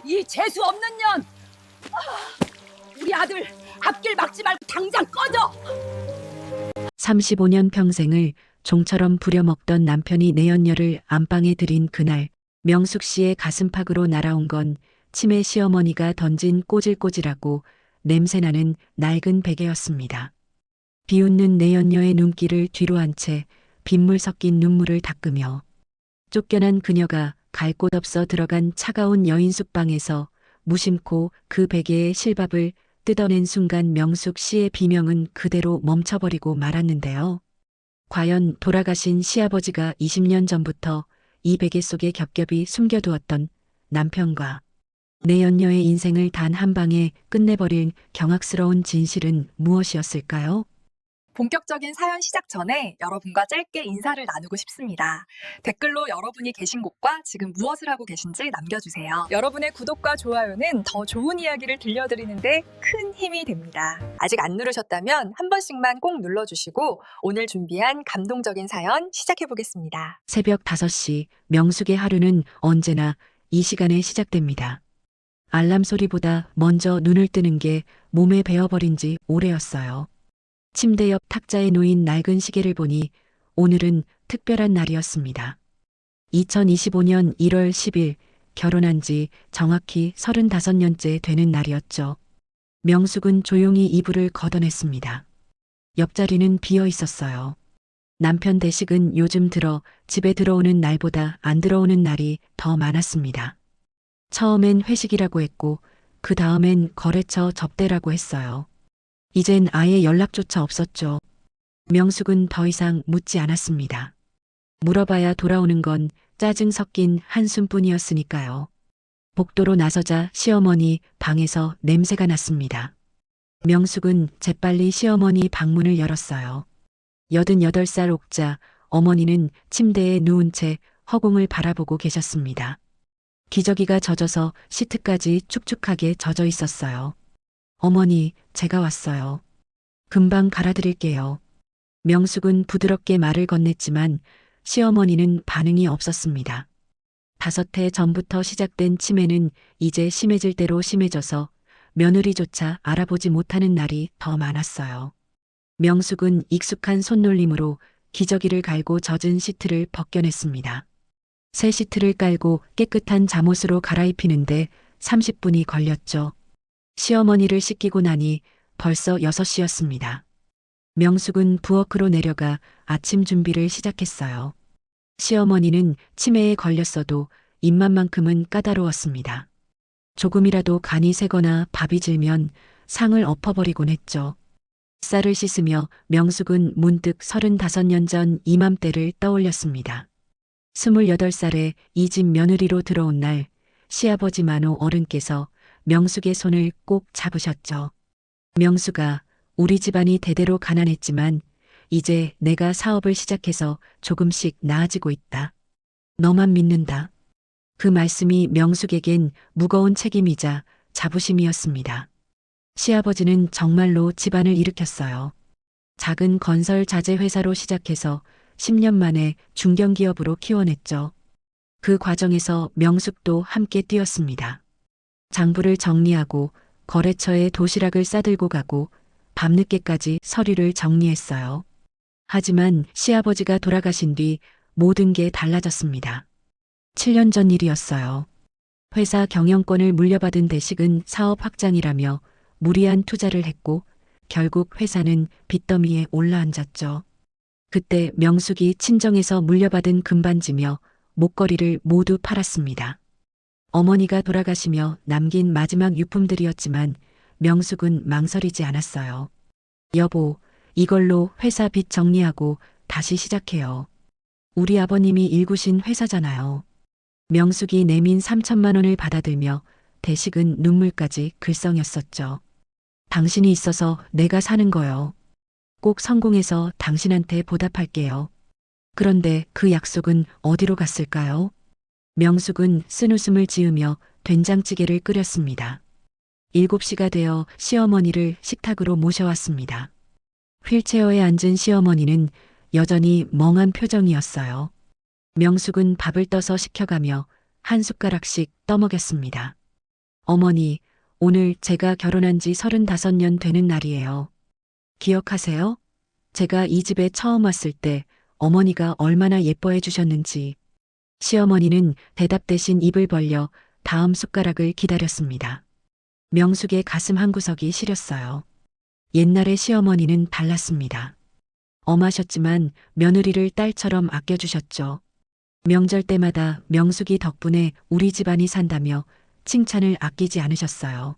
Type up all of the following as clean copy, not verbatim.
이 재수 없는 년! 우리 아들 앞길 막지 말고 당장 꺼져! 35년 평생을 종처럼 부려먹던 남편이 내연녀를 안방에 들인 그날, 명숙 씨의 가슴팍으로 날아온 건 치매 시어머니가 던진 꼬질꼬질하고 냄새나는 낡은 베개였습니다. 비웃는 내연녀의 눈길을 뒤로 한 채 빗물 섞인 눈물을 닦으며 쫓겨난 그녀가 갈 곳 없어 들어간 차가운 여인 숙방에서 무심코 그 베개의 실밥을 뜯어낸 순간 명숙 씨의 비명은 그대로 멈춰버리고 말았는데요. 과연 돌아가신 시아버지가 20년 전부터 이 베개 속에 겹겹이 숨겨두었던 남편과 내연녀의 인생을 단 한 방에 끝내버릴 경악스러운 진실은 무엇이었을까요? 본격적인 사연 시작 전에 여러분과 짧게 인사를 나누고 싶습니다. 댓글로 여러분이 계신 곳과 지금 무엇을 하고 계신지 남겨주세요. 여러분의 구독과 좋아요는 더 좋은 이야기를 들려드리는데 큰 힘이 됩니다. 아직 안 누르셨다면 한 번씩만 꼭 눌러주시고 오늘 준비한 감동적인 사연 시작해보겠습니다. 새벽 5시 명숙의 하루는 언제나 이 시간에 시작됩니다. 알람 소리보다 먼저 눈을 뜨는 게 몸에 배어버린 지 오래였어요. 침대 옆 탁자에 놓인 낡은 시계를 보니 오늘은 특별한 날이었습니다. 2025년 1월 10일 결혼한 지 정확히 35년째 되는 날이었죠. 명숙은 조용히 이불을 걷어냈습니다. 옆자리는 비어 있었어요. 남편 대식은 요즘 들어 집에 들어오는 날보다 안 들어오는 날이 더 많았습니다. 처음엔 회식이라고 했고 그 다음엔 거래처 접대라고 했어요. 이젠 아예 연락조차 없었죠. 명숙은 더 이상 묻지 않았습니다. 물어봐야 돌아오는 건 짜증 섞인 한숨뿐이었으니까요. 복도로 나서자 시어머니 방에서 냄새가 났습니다. 명숙은 재빨리 시어머니 방문을 열었어요. 88살 옥자 어머니는 침대에 누운 채 허공을 바라보고 계셨습니다. 기저귀가 젖어서 시트까지 축축하게 젖어 있었어요. 어머니, 제가 왔어요. 금방 갈아드릴게요. 명숙은 부드럽게 말을 건넸지만 시어머니는 반응이 없었습니다. 5해 전부터 시작된 치매는 이제 심해질 대로 심해져서 며느리조차 알아보지 못하는 날이 더 많았어요. 명숙은 익숙한 손놀림으로 기저귀를 갈고 젖은 시트를 벗겨냈습니다. 새 시트를 깔고 깨끗한 잠옷으로 갈아입히는데 30분이 걸렸죠. 시어머니를 씻기고 나니 벌써 6시였습니다. 명숙은 부엌으로 내려가 아침 준비를 시작했어요. 시어머니는 치매에 걸렸어도 입맛만큼은 까다로웠습니다. 조금이라도 간이 새거나 밥이 질면 상을 엎어버리곤 했죠. 쌀을 씻으며 명숙은 문득 35년 전 이맘때를 떠올렸습니다. 28살에 이 집 며느리로 들어온 날 시아버지 만호 어른께서 명숙의 손을 꼭 잡으셨죠. 명숙아, 우리 집안이 대대로 가난했지만 이제 내가 사업을 시작해서 조금씩 나아지고 있다. 너만 믿는다. 그 말씀이 명숙에겐 무거운 책임이자 자부심이었습니다. 시아버지는 정말로 집안을 일으켰어요. 작은 건설 자재 회사로 시작해서 10년 만에 중견기업으로 키워냈죠. 그 과정에서 명숙도 함께 뛰었습니다. 장부를 정리하고 거래처에 도시락을 싸들고 가고 밤늦게까지 서류를 정리했어요. 하지만 시아버지가 돌아가신 뒤 모든 게 달라졌습니다. 7년 전 일이었어요. 회사 경영권을 물려받은 대식은 사업 확장이라며 무리한 투자를 했고 결국 회사는 빚더미에 올라앉았죠. 그때 명숙이 친정에서 물려받은 금반지며 목걸이를 모두 팔았습니다. 어머니가 돌아가시며 남긴 마지막 유품들이었지만 명숙은 망설이지 않았어요. 여보, 이걸로 회사 빚 정리하고 다시 시작해요. 우리 아버님이 일구신 회사잖아요. 명숙이 내민 3천만 원을 받아들며 대식은 눈물까지 글썽였었죠. 당신이 있어서 내가 사는 거요. 꼭 성공해서 당신한테 보답할게요. 그런데 그 약속은 어디로 갔을까요? 명숙은 쓴웃음을 지으며 된장찌개를 끓였습니다. 7시가 되어 시어머니를 식탁으로 모셔왔습니다. 휠체어에 앉은 시어머니는 여전히 멍한 표정이었어요. 명숙은 밥을 떠서 식혀가며 한 숟가락씩 떠먹였습니다. 어머니, 오늘 제가 결혼한 지 35년 되는 날이에요. 기억하세요? 제가 이 집에 처음 왔을 때 어머니가 얼마나 예뻐해 주셨는지. 시어머니는 대답 대신 입을 벌려 다음 숟가락을 기다렸습니다. 명숙의 가슴 한구석이 시렸어요. 옛날의 시어머니는 달랐습니다. 엄하셨지만 며느리를 딸처럼 아껴주셨죠. 명절 때마다 명숙이 덕분에 우리 집안이 산다며 칭찬을 아끼지 않으셨어요.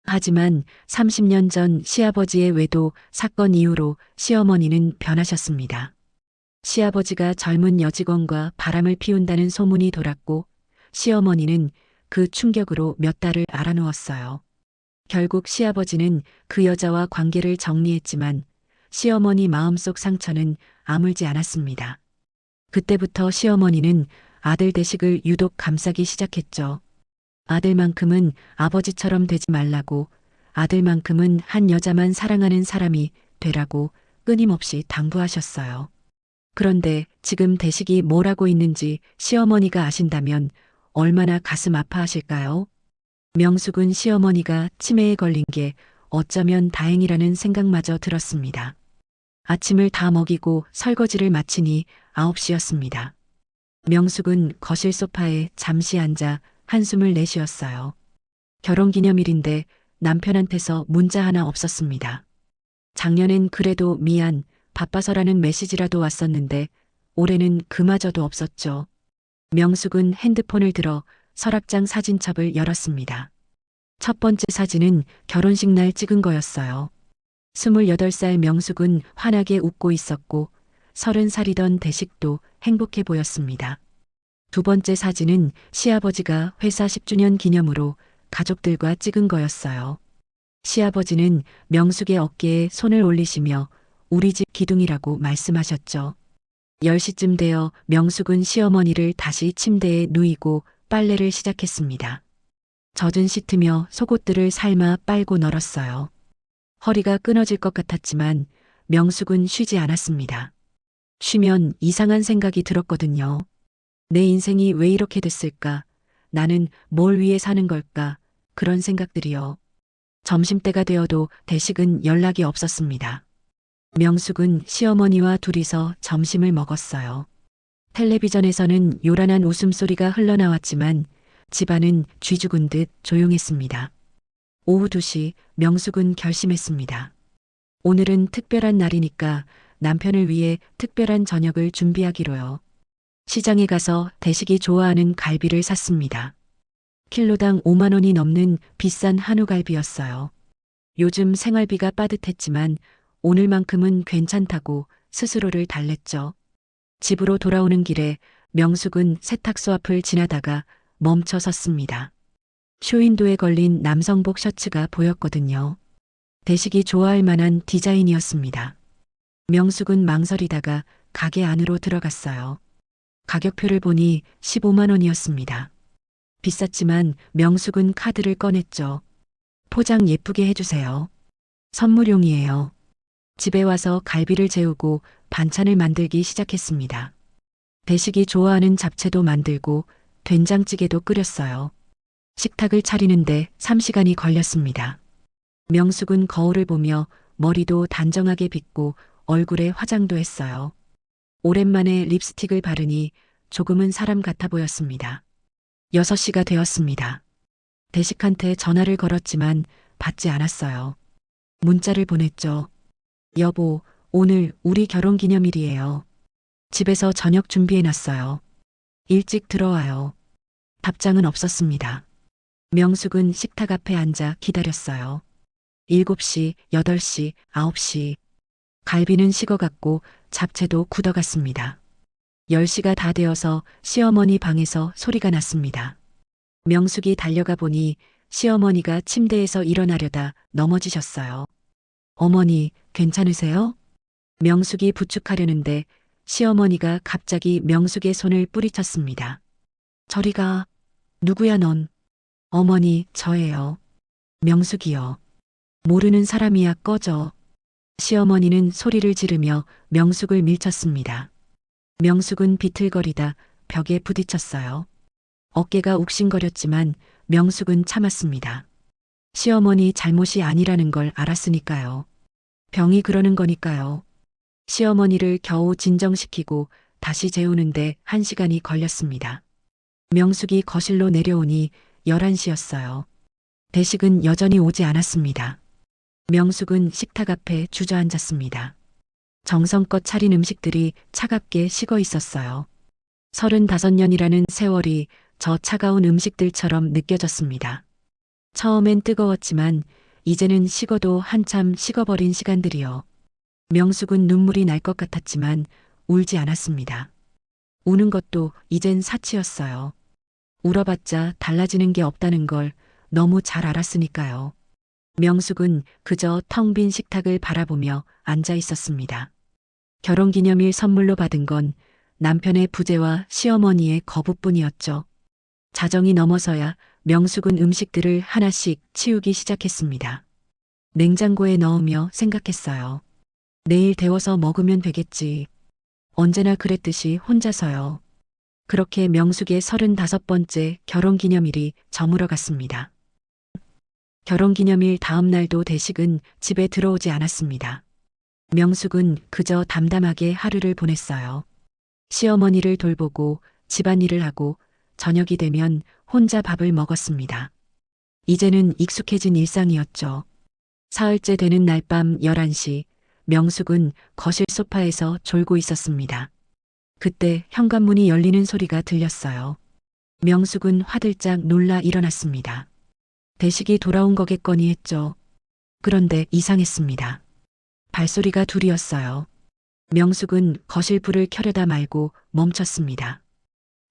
하지만 30년 전 시아버지의 외도 사건 이후로 시어머니는 변하셨습니다. 시아버지가 젊은 여직원과 바람을 피운다는 소문이 돌았고 시어머니는 그 충격으로 몇 달을 알아누웠어요. 결국 시아버지는 그 여자와 관계를 정리했지만 시어머니 마음속 상처는 아물지 않았습니다. 그때부터 시어머니는 아들 대식을 유독 감싸기 시작했죠. 아들만큼은 아버지처럼 되지 말라고, 아들만큼은 한 여자만 사랑하는 사람이 되라고 끊임없이 당부하셨어요. 그런데 지금 대식이 뭘 하고 있는지 시어머니가 아신다면 얼마나 가슴 아파하실까요? 명숙은 시어머니가 치매에 걸린 게 어쩌면 다행이라는 생각마저 들었습니다. 아침을 다 먹이고 설거지를 마치니 9시였습니다. 명숙은 거실 소파에 잠시 앉아 한숨을 내쉬었어요. 결혼기념일인데 남편한테서 문자 하나 없었습니다. 작년엔 그래도 미안, 바빠서라는 메시지라도 왔었는데 올해는 그마저도 없었죠. 명숙은 핸드폰을 들어 서랍장 사진첩을 열었습니다. 첫 번째 사진은 결혼식 날 찍은 거였어요. 28살 명숙은 환하게 웃고 있었고 30살이던 대식도 행복해 보였습니다. 두 번째 사진은 시아버지가 회사 10주년 기념으로 가족들과 찍은 거였어요. 시아버지는 명숙의 어깨에 손을 올리시며 우리 집 기둥이라고 말씀하셨죠. 10시쯤 되어 명숙은 시어머니를 다시 침대에 누이고 빨래를 시작했습니다. 젖은 시트며 속옷들을 삶아 빨고 널었어요. 허리가 끊어질 것 같았지만 명숙은 쉬지 않았습니다. 쉬면 이상한 생각이 들었거든요. 내 인생이 왜 이렇게 됐을까? 나는 뭘 위해 사는 걸까? 그런 생각들이요. 점심때가 되어도 대식은 연락이 없었습니다. 명숙은 시어머니와 둘이서 점심을 먹었어요. 텔레비전에서는 요란한 웃음소리가 흘러나왔지만 집안은 쥐 죽은 듯 조용했습니다. 오후 2시 명숙은 결심했습니다. 오늘은 특별한 날이니까 남편을 위해 특별한 저녁을 준비하기로요. 시장에 가서 대식이 좋아하는 갈비를 샀습니다. 킬로당 5만 원이 넘는 비싼 한우갈비였어요. 요즘 생활비가 빠듯했지만 오늘만큼은 괜찮다고 스스로를 달랬죠. 집으로 돌아오는 길에 명숙은 세탁소 앞을 지나다가 멈춰 섰습니다. 쇼윈도에 걸린 남성복 셔츠가 보였거든요. 대식이 좋아할 만한 디자인이었습니다. 명숙은 망설이다가 가게 안으로 들어갔어요. 가격표를 보니 15만 원이었습니다. 비쌌지만 명숙은 카드를 꺼냈죠. 포장 예쁘게 해주세요. 선물용이에요. 집에 와서 갈비를 재우고 반찬을 만들기 시작했습니다. 대식이 좋아하는 잡채도 만들고 된장찌개도 끓였어요. 식탁을 차리는데 3시간이 걸렸습니다. 명숙은 거울을 보며 머리도 단정하게 빗고 얼굴에 화장도 했어요. 오랜만에 립스틱을 바르니 조금은 사람 같아 보였습니다. 6시가 되었습니다. 대식한테 전화를 걸었지만 받지 않았어요. 문자를 보냈죠. 여보, 오늘 우리 결혼기념일이에요. 집에서 저녁 준비해놨어요. 일찍 들어와요. 답장은 없었습니다. 명숙은 식탁 앞에 앉아 기다렸어요. 7시, 8시, 9시. 갈비는 식어갔고 잡채도 굳어갔습니다. 10시가 다 되어서 시어머니 방에서 소리가 났습니다. 명숙이 달려가 보니 시어머니가 침대에서 일어나려다 넘어지셨어요. 어머니, 괜찮으세요? 명숙이 부축하려는데 시어머니가 갑자기 명숙의 손을 뿌리쳤습니다. 저리 가. 누구야 넌? 어머니, 저예요. 명숙이요. 모르는 사람이야 꺼져. 시어머니는 소리를 지르며 명숙을 밀쳤습니다. 명숙은 비틀거리다 벽에 부딪혔어요. 어깨가 욱신거렸지만 명숙은 참았습니다. 시어머니 잘못이 아니라는 걸 알았으니까요. 병이 그러는 거니까요. 시어머니를 겨우 진정시키고 다시 재우는데 1시간이 걸렸습니다. 명숙이 거실로 내려오니 11시였어요. 대식은 여전히 오지 않았습니다. 명숙은 식탁 앞에 주저앉았습니다. 정성껏 차린 음식들이 차갑게 식어 있었어요. 35년이라는 세월이 저 차가운 음식들처럼 느껴졌습니다. 처음엔 뜨거웠지만 이제는 식어도 한참 식어버린 시간들이요. 명숙은 눈물이 날 것 같았지만 울지 않았습니다. 우는 것도 이젠 사치였어요. 울어봤자 달라지는 게 없다는 걸 너무 잘 알았으니까요. 명숙은 그저 텅 빈 식탁을 바라보며 앉아 있었습니다. 결혼기념일 선물로 받은 건 남편의 부재와 시어머니의 거부뿐이었죠. 자정이 넘어서야 명숙은 음식들을 하나씩 치우기 시작했습니다. 냉장고에 넣으며 생각했어요. 내일 데워서 먹으면 되겠지. 언제나 그랬듯이 혼자서요. 그렇게 명숙의 35번째 결혼기념일이 저물어 갔습니다. 결혼기념일 다음 날도 대식은 집에 들어오지 않았습니다. 명숙은 그저 담담하게 하루를 보냈어요. 시어머니를 돌보고 집안일을 하고 저녁이 되면 혼자 밥을 먹었습니다. 이제는 익숙해진 일상이었죠. 사흘째 되는 날 밤 11시, 명숙은 거실 소파에서 졸고 있었습니다. 그때 현관문이 열리는 소리가 들렸어요. 명숙은 화들짝 놀라 일어났습니다. 대식이 돌아온 거겠거니 했죠. 그런데 이상했습니다. 발소리가 둘이었어요. 명숙은 거실 불을 켜려다 말고 멈췄습니다.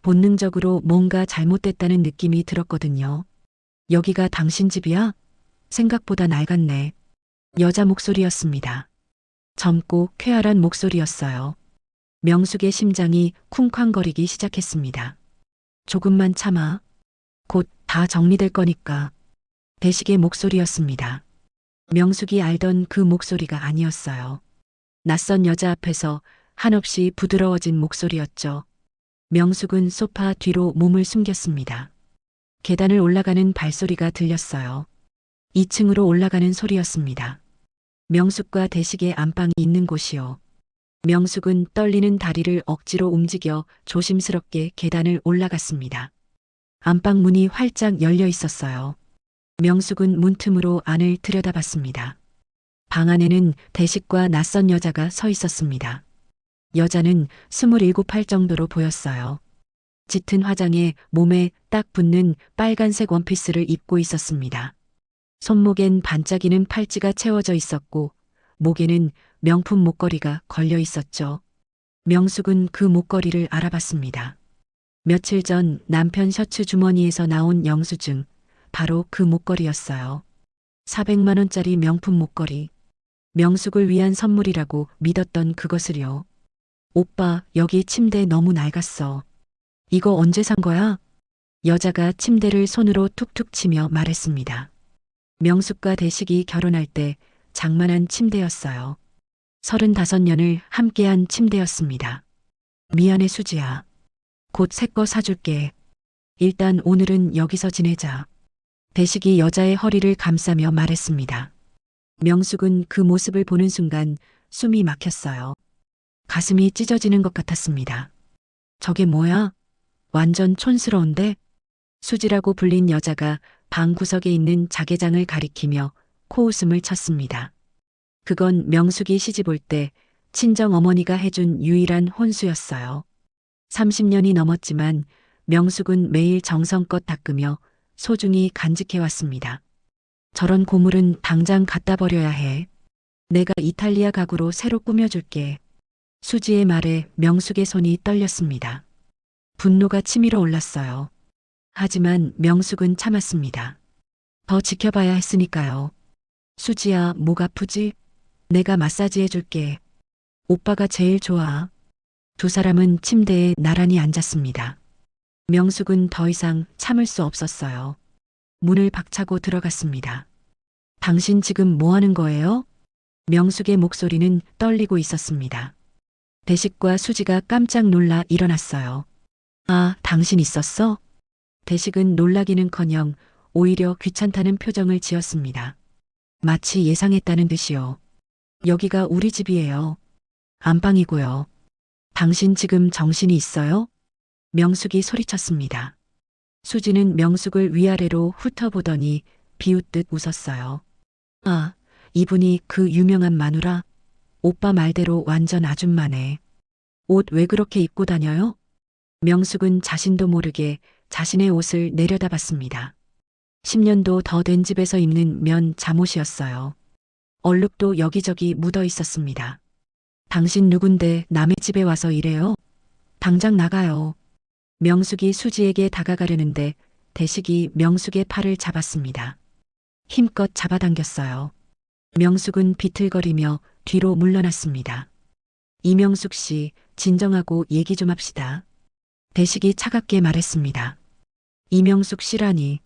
본능적으로 뭔가 잘못됐다는 느낌이 들었거든요. 여기가 당신 집이야? 생각보다 낡았네. 여자 목소리였습니다. 젊고 쾌활한 목소리였어요. 명숙의 심장이 쿵쾅거리기 시작했습니다. 조금만 참아. 곧 다 정리될 거니까. 대식의 목소리였습니다. 명숙이 알던 그 목소리가 아니었어요. 낯선 여자 앞에서 한없이 부드러워진 목소리였죠. 명숙은 소파 뒤로 몸을 숨겼습니다. 계단을 올라가는 발소리가 들렸어요. 2층으로 올라가는 소리였습니다. 명숙과 대식의 안방이 있는 곳이요. 명숙은 떨리는 다리를 억지로 움직여 조심스럽게 계단을 올라갔습니다. 안방 문이 활짝 열려 있었어요. 명숙은 문틈으로 안을 들여다봤습니다. 방 안에는 대식과 낯선 여자가 서 있었습니다. 여자는 27할 정도로 보였어요. 짙은 화장에 몸에 딱 붙는 빨간색 원피스를 입고 있었습니다. 손목엔 반짝이는 팔찌가 채워져 있었고 목에는 명품 목걸이가 걸려 있었죠. 명숙은 그 목걸이를 알아봤습니다. 며칠 전 남편 셔츠 주머니에서 나온 영수증, 바로 그 목걸이였어요. 400만 원짜리 명품 목걸이. 명숙을 위한 선물이라고 믿었던 그것을요. 오빠, 여기 침대 너무 낡았어. 이거 언제 산 거야? 여자가 침대를 손으로 툭툭 치며 말했습니다. 명숙과 대식이 결혼할 때 장만한 침대였어요. 35년을 함께한 침대였습니다. 미안해 수지야. 곧 새 거 사줄게. 일단 오늘은 여기서 지내자. 대식이 여자의 허리를 감싸며 말했습니다. 명숙은 그 모습을 보는 순간 숨이 막혔어요. 가슴이 찢어지는 것 같았습니다. 저게 뭐야? 완전 촌스러운데? 수지라고 불린 여자가 방 구석에 있는 자개장을 가리키며 코웃음을 쳤습니다. 그건 명숙이 시집 올 때 친정 어머니가 해준 유일한 혼수였어요. 30년이 넘었지만 명숙은 매일 정성껏 닦으며 소중히 간직해왔습니다. 저런 고물은 당장 갖다 버려야 해. 내가 이탈리아 가구로 새로 꾸며줄게. 수지의 말에 명숙의 손이 떨렸습니다. 분노가 치밀어 올랐어요. 하지만 명숙은 참았습니다. 더 지켜봐야 했으니까요. 수지야, 목 아프지? 내가 마사지 해줄게. 오빠가 제일 좋아. 두 사람은 침대에 나란히 앉았습니다. 명숙은 더 이상 참을 수 없었어요. 문을 박차고 들어갔습니다. 당신 지금 뭐 하는 거예요? 명숙의 목소리는 떨리고 있었습니다. 대식과 수지가 깜짝 놀라 일어났어요. 아, 당신 있었어? 대식은 놀라기는커녕 오히려 귀찮다는 표정을 지었습니다. 마치 예상했다는 듯이요. 여기가 우리 집이에요. 안방이고요. 당신 지금 정신이 있어요? 명숙이 소리쳤습니다. 수지는 명숙을 위아래로 훑어보더니 비웃듯 웃었어요. 아, 이분이 그 유명한 마누라? 오빠 말대로 완전 아줌마네. 옷 왜 그렇게 입고 다녀요? 명숙은 자신도 모르게 자신의 옷을 내려다봤습니다. 10년도 더 된 집에서 입는 면 잠옷이었어요. 얼룩도 여기저기 묻어 있었습니다. 당신 누군데 남의 집에 와서 이래요? 당장 나가요. 명숙이 수지에게 다가가려는데 대식이 명숙의 팔을 잡았습니다. 힘껏 잡아당겼어요. 명숙은 비틀거리며 뒤로 물러났습니다. 이명숙 씨, 진정하고 얘기 좀 합시다. 대식이 차갑게 말했습니다. 이명숙 씨라니.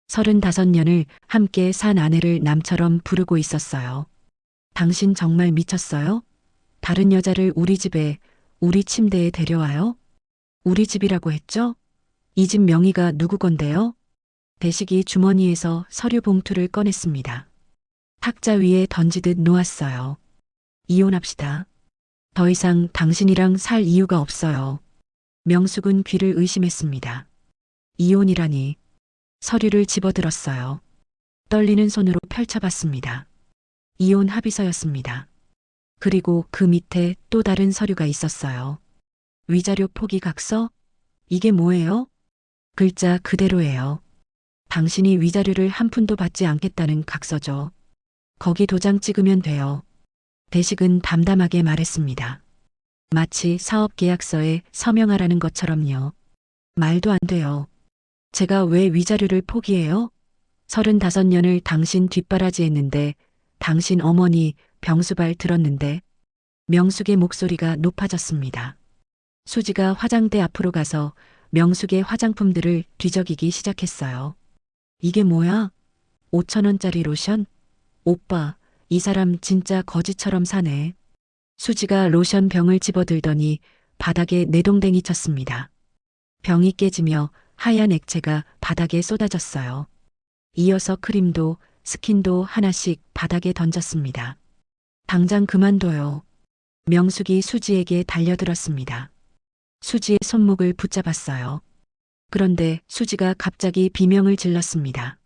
35년을 함께 산 아내를 남처럼 부르고 있었어요. 당신 정말 미쳤어요? 다른 여자를 우리 집에, 우리 침대에 데려와요? 우리 집이라고 했죠? 이 집 명의가 누구 건데요? 대식이 주머니에서 서류 봉투를 꺼냈습니다. 탁자 위에 던지듯 놓았어요. 이혼합시다. 더 이상 당신이랑 살 이유가 없어요. 명숙은 귀를 의심했습니다. 이혼이라니. 서류를 집어들었어요. 떨리는 손으로 펼쳐봤습니다. 이혼 합의서였습니다. 그리고 그 밑에 또 다른 서류가 있었어요. 위자료 포기 각서? 이게 뭐예요? 글자 그대로예요. 당신이 위자료를 한 푼도 받지 않겠다는 각서죠. 거기 도장 찍으면 돼요. 대식은 담담하게 말했습니다. 마치 사업계약서에 서명하라는 것처럼요. 말도 안 돼요. 제가 왜 위자료를 포기해요? 35년을 당신 뒷바라지했는데, 당신 어머니 병수발 들었는데. 명숙의 목소리가 높아졌습니다. 수지가 화장대 앞으로 가서 명숙의 화장품들을 뒤적이기 시작했어요. 이게 뭐야? 5,000원짜리 로션? 오빠, 이 사람 진짜 거지처럼 사네. 수지가 로션 병을 집어들더니 바닥에 내동댕이 쳤습니다. 병이 깨지며 하얀 액체가 바닥에 쏟아졌어요. 이어서 크림도 스킨도 하나씩 바닥에 던졌습니다. 당장 그만둬요. 명숙이 수지에게 달려들었습니다. 수지의 손목을 붙잡았어요. 그런데 수지가 갑자기 비명을 질렀습니다.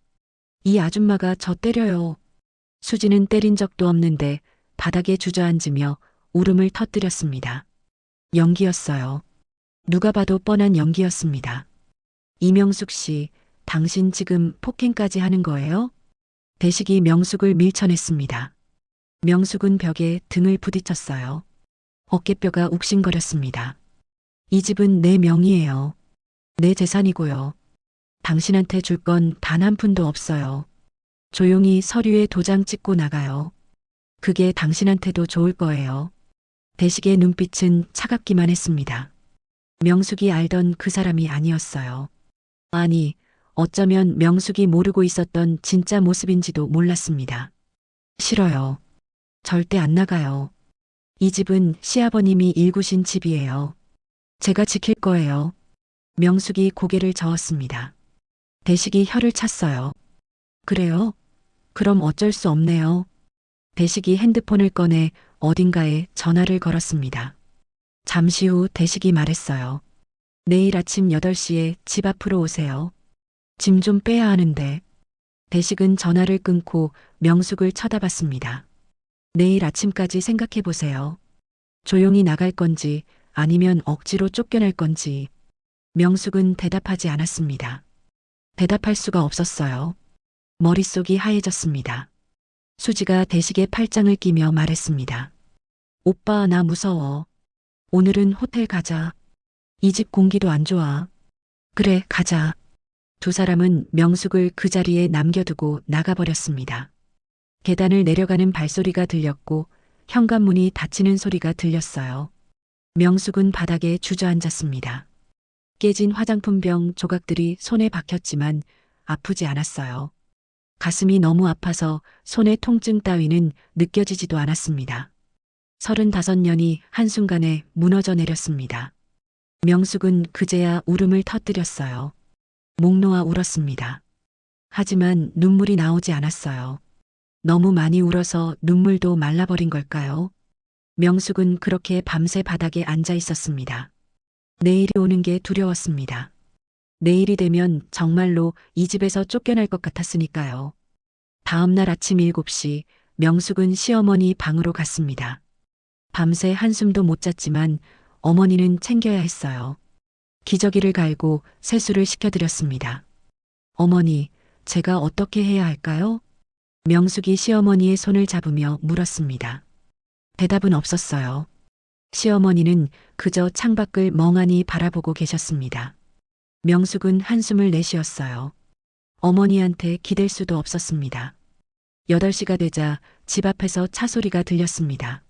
이 아줌마가 저 때려요. 수지는 때린 적도 없는데 바닥에 주저앉으며 울음을 터뜨렸습니다. 연기였어요. 누가 봐도 뻔한 연기였습니다. 이명숙 씨, 당신 지금 폭행까지 하는 거예요? 대식이 명숙을 밀쳐냈습니다. 명숙은 벽에 등을 부딪혔어요. 어깨뼈가 욱신거렸습니다. 이 집은 내 명의예요. 내 재산이고요. 당신한테 줄 건 단 한 푼도 없어요. 조용히 서류에 도장 찍고 나가요. 그게 당신한테도 좋을 거예요. 대식의 눈빛은 차갑기만 했습니다. 명숙이 알던 그 사람이 아니었어요. 아니, 어쩌면 명숙이 모르고 있었던 진짜 모습인지도 몰랐습니다. 싫어요. 절대 안 나가요. 이 집은 시아버님이 일구신 집이에요. 제가 지킬 거예요. 명숙이 고개를 저었습니다. 대식이 혀를 찼어요. 그래요? 그럼 어쩔 수 없네요. 대식이 핸드폰을 꺼내 어딘가에 전화를 걸었습니다. 잠시 후 대식이 말했어요. 내일 아침 8시에 집 앞으로 오세요. 짐 좀 빼야 하는데. 대식은 전화를 끊고 명숙을 쳐다봤습니다. 내일 아침까지 생각해 보세요. 조용히 나갈 건지 아니면 억지로 쫓겨날 건지. 명숙은 대답하지 않았습니다. 대답할 수가 없었어요. 머릿속이 하얘졌습니다. 수지가 대식의 팔짱을 끼며 말했습니다. 오빠, 나 무서워. 오늘은 호텔 가자. 이 집 공기도 안 좋아. 그래, 가자. 두 사람은 명숙을 그 자리에 남겨두고 나가버렸습니다. 계단을 내려가는 발소리가 들렸고 현관문이 닫히는 소리가 들렸어요. 명숙은 바닥에 주저앉았습니다. 깨진 화장품병 조각들이 손에 박혔지만 아프지 않았어요. 가슴이 너무 아파서 손의 통증 따위는 느껴지지도 않았습니다. 35년이 한순간에 무너져 내렸습니다. 명숙은 그제야 울음을 터뜨렸어요. 목 놓아 울었습니다. 하지만 눈물이 나오지 않았어요. 너무 많이 울어서 눈물도 말라버린 걸까요? 명숙은 그렇게 밤새 바닥에 앉아 있었습니다. 내일이 오는 게 두려웠습니다. 내일이 되면 정말로 이 집에서 쫓겨날 것 같았으니까요. 다음 날 아침 7시 명숙은 시어머니 방으로 갔습니다. 밤새 한숨도 못 잤지만 어머니는 챙겨야 했어요. 기저귀를 갈고 세수를 시켜드렸습니다. 어머니, 제가 어떻게 해야 할까요? 명숙이 시어머니의 손을 잡으며 물었습니다. 대답은 없었어요. 시어머니는 그저 창밖을 멍하니 바라보고 계셨습니다. 명숙은 한숨을 내쉬었어요. 어머니한테 기댈 수도 없었습니다. 8시가 되자 집 앞에서 차 소리가 들렸습니다.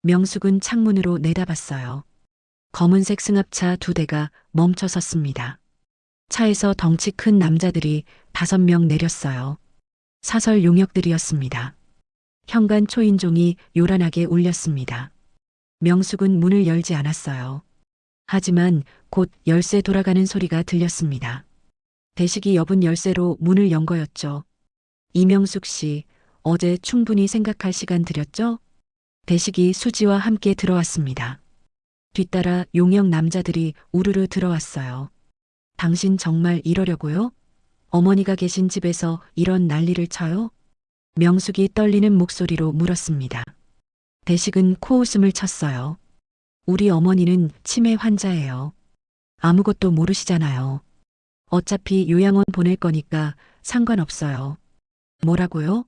명숙은 창문으로 내다봤어요. 검은색 승합차 2대가 멈춰 섰습니다. 차에서 덩치 큰 남자들이 5명 내렸어요. 사설 용역들이었습니다. 현관 초인종이 요란하게 울렸습니다. 명숙은 문을 열지 않았어요. 하지만 곧 열쇠 돌아가는 소리가 들렸습니다. 대식이 여분 열쇠로 문을 연 거였죠. 이명숙 씨, 어제 충분히 생각할 시간 드렸죠? 대식이 수지와 함께 들어왔습니다. 뒤따라 용역 남자들이 우르르 들어왔어요. 당신 정말 이러려고요? 어머니가 계신 집에서 이런 난리를 쳐요? 명숙이 떨리는 목소리로 물었습니다. 대식은 코웃음을 쳤어요. 우리 어머니는 치매 환자예요. 아무것도 모르시잖아요. 어차피 요양원 보낼 거니까 상관없어요. 뭐라고요?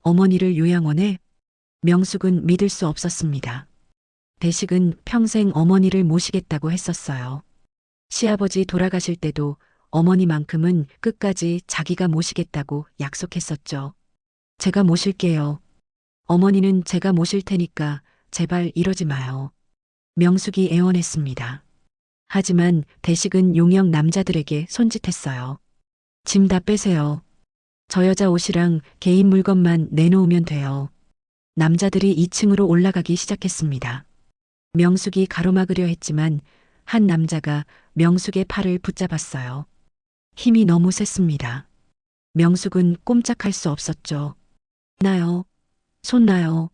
어머니를 요양원에? 명숙은 믿을 수 없었습니다. 대식은 평생 어머니를 모시겠다고 했었어요. 시아버지 돌아가실 때도 어머니만큼은 끝까지 자기가 모시겠다고 약속했었죠. 제가 모실게요. 어머니는 제가 모실 테니까 제발 이러지 마요. 명숙이 애원했습니다. 하지만 대식은 용역 남자들에게 손짓했어요. 짐 다 빼세요. 저 여자 옷이랑 개인 물건만 내놓으면 돼요. 남자들이 2층으로 올라가기 시작했습니다. 명숙이 가로막으려 했지만 한 남자가 명숙의 팔을 붙잡았어요. 힘이 너무 셌습니다. 명숙은 꼼짝할 수 없었죠. 나요. 손 놔요.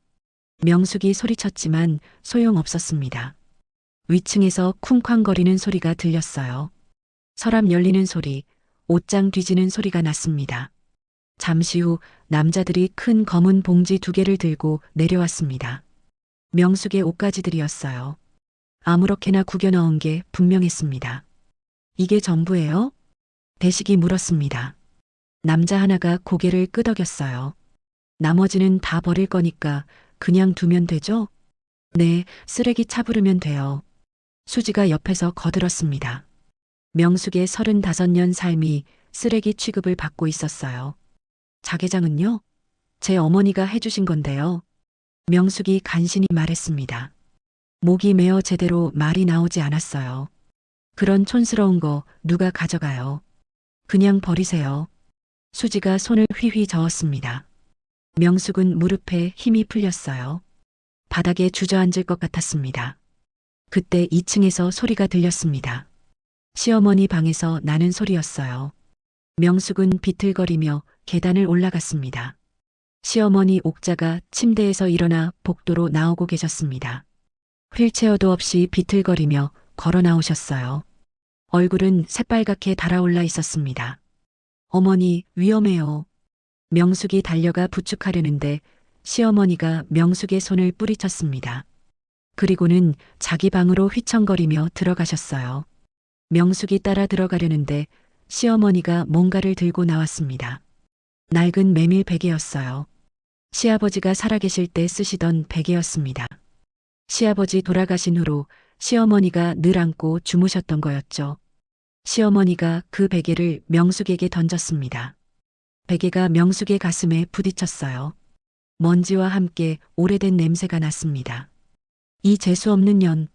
명숙이 소리쳤지만 소용없었습니다. 위층에서 쿵쾅거리는 소리가 들렸어요. 서랍 열리는 소리, 옷장 뒤지는 소리가 났습니다. 잠시 후 남자들이 큰 검은 봉지 2개를 들고 내려왔습니다. 명숙의 옷가지들이었어요. 아무렇게나 구겨 넣은 게 분명했습니다. 이게 전부예요? 대식이 물었습니다. 남자 하나가 고개를 끄덕였어요. 나머지는 다 버릴 거니까 그냥 두면 되죠? 네, 쓰레기 차 부르면 돼요. 수지가 옆에서 거들었습니다. 명숙의 35년 삶이 쓰레기 취급을 받고 있었어요. 자개장은요? 제 어머니가 해주신 건데요. 명숙이 간신히 말했습니다. 목이 메어 제대로 말이 나오지 않았어요. 그런 촌스러운 거 누가 가져가요. 그냥 버리세요. 수지가 손을 휘휘 저었습니다. 명숙은 무릎에 힘이 풀렸어요. 바닥에 주저앉을 것 같았습니다. 그때 2층에서 소리가 들렸습니다. 시어머니 방에서 나는 소리였어요. 명숙은 비틀거리며 계단을 올라갔습니다. 시어머니 옥자가 침대에서 일어나 복도로 나오고 계셨습니다. 휠체어도 없이 비틀거리며 걸어 나오셨어요. 얼굴은 새빨갛게 달아올라 있었습니다. 어머니, 위험해요. 명숙이 달려가 부축하려는데 시어머니가 명숙의 손을 뿌리쳤습니다. 그리고는 자기 방으로 휘청거리며 들어가셨어요. 명숙이 따라 들어가려는데 시어머니가 뭔가를 들고 나왔습니다. 낡은 메밀 베개였어요. 시아버지가 살아계실 때 쓰시던 베개였습니다. 시아버지 돌아가신 후로 시어머니가 늘 안고 주무셨던 거였죠. 시어머니가 그 베개를 명숙에게 던졌습니다. 베개가 명숙의 가슴에 부딪혔어요. 먼지와 함께 오래된 냄새가 났습니다. 이 재수없는 년,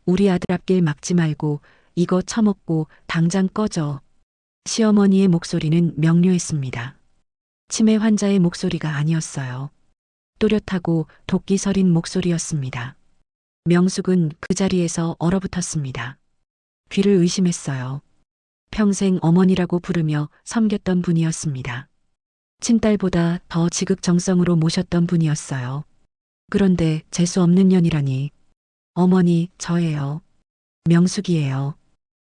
우리 아들 앞길 막지 말고 이거 처먹고 당장 꺼져. 시어머니의 목소리는 명료했습니다. 치매 환자의 목소리가 아니었어요. 또렷하고 도끼 서린 목소리였습니다. 명숙은 그 자리에서 얼어붙었습니다. 귀를 의심했어요. 평생 어머니라고 부르며 섬겼던 분이었습니다. 친딸보다 더 지극정성으로 모셨던 분이었어요. 그런데 재수 없는 년이라니. 어머니, 저예요. 명숙이에요.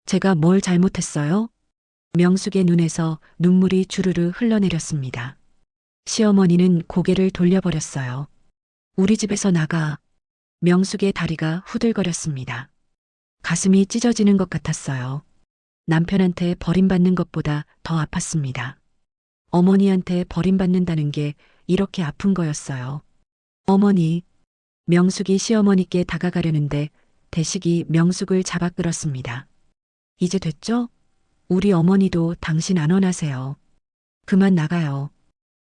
제가 뭘 잘못했어요? 명숙의 눈에서 눈물이 주르르 흘러내렸습니다. 시어머니는 고개를 돌려버렸어요. 우리 집에서 나가. 명숙의 다리가 후들거렸습니다. 가슴이 찢어지는 것 같았어요. 남편한테 버림받는 것보다 더 아팠습니다. 어머니한테 버림받는다는 게 이렇게 아픈 거였어요. 어머니, 명숙이 시어머니께 다가가려는데 대식이 명숙을 잡아 끌었습니다. 이제 됐죠? 우리 어머니도 당신 안 원하세요. 그만 나가요.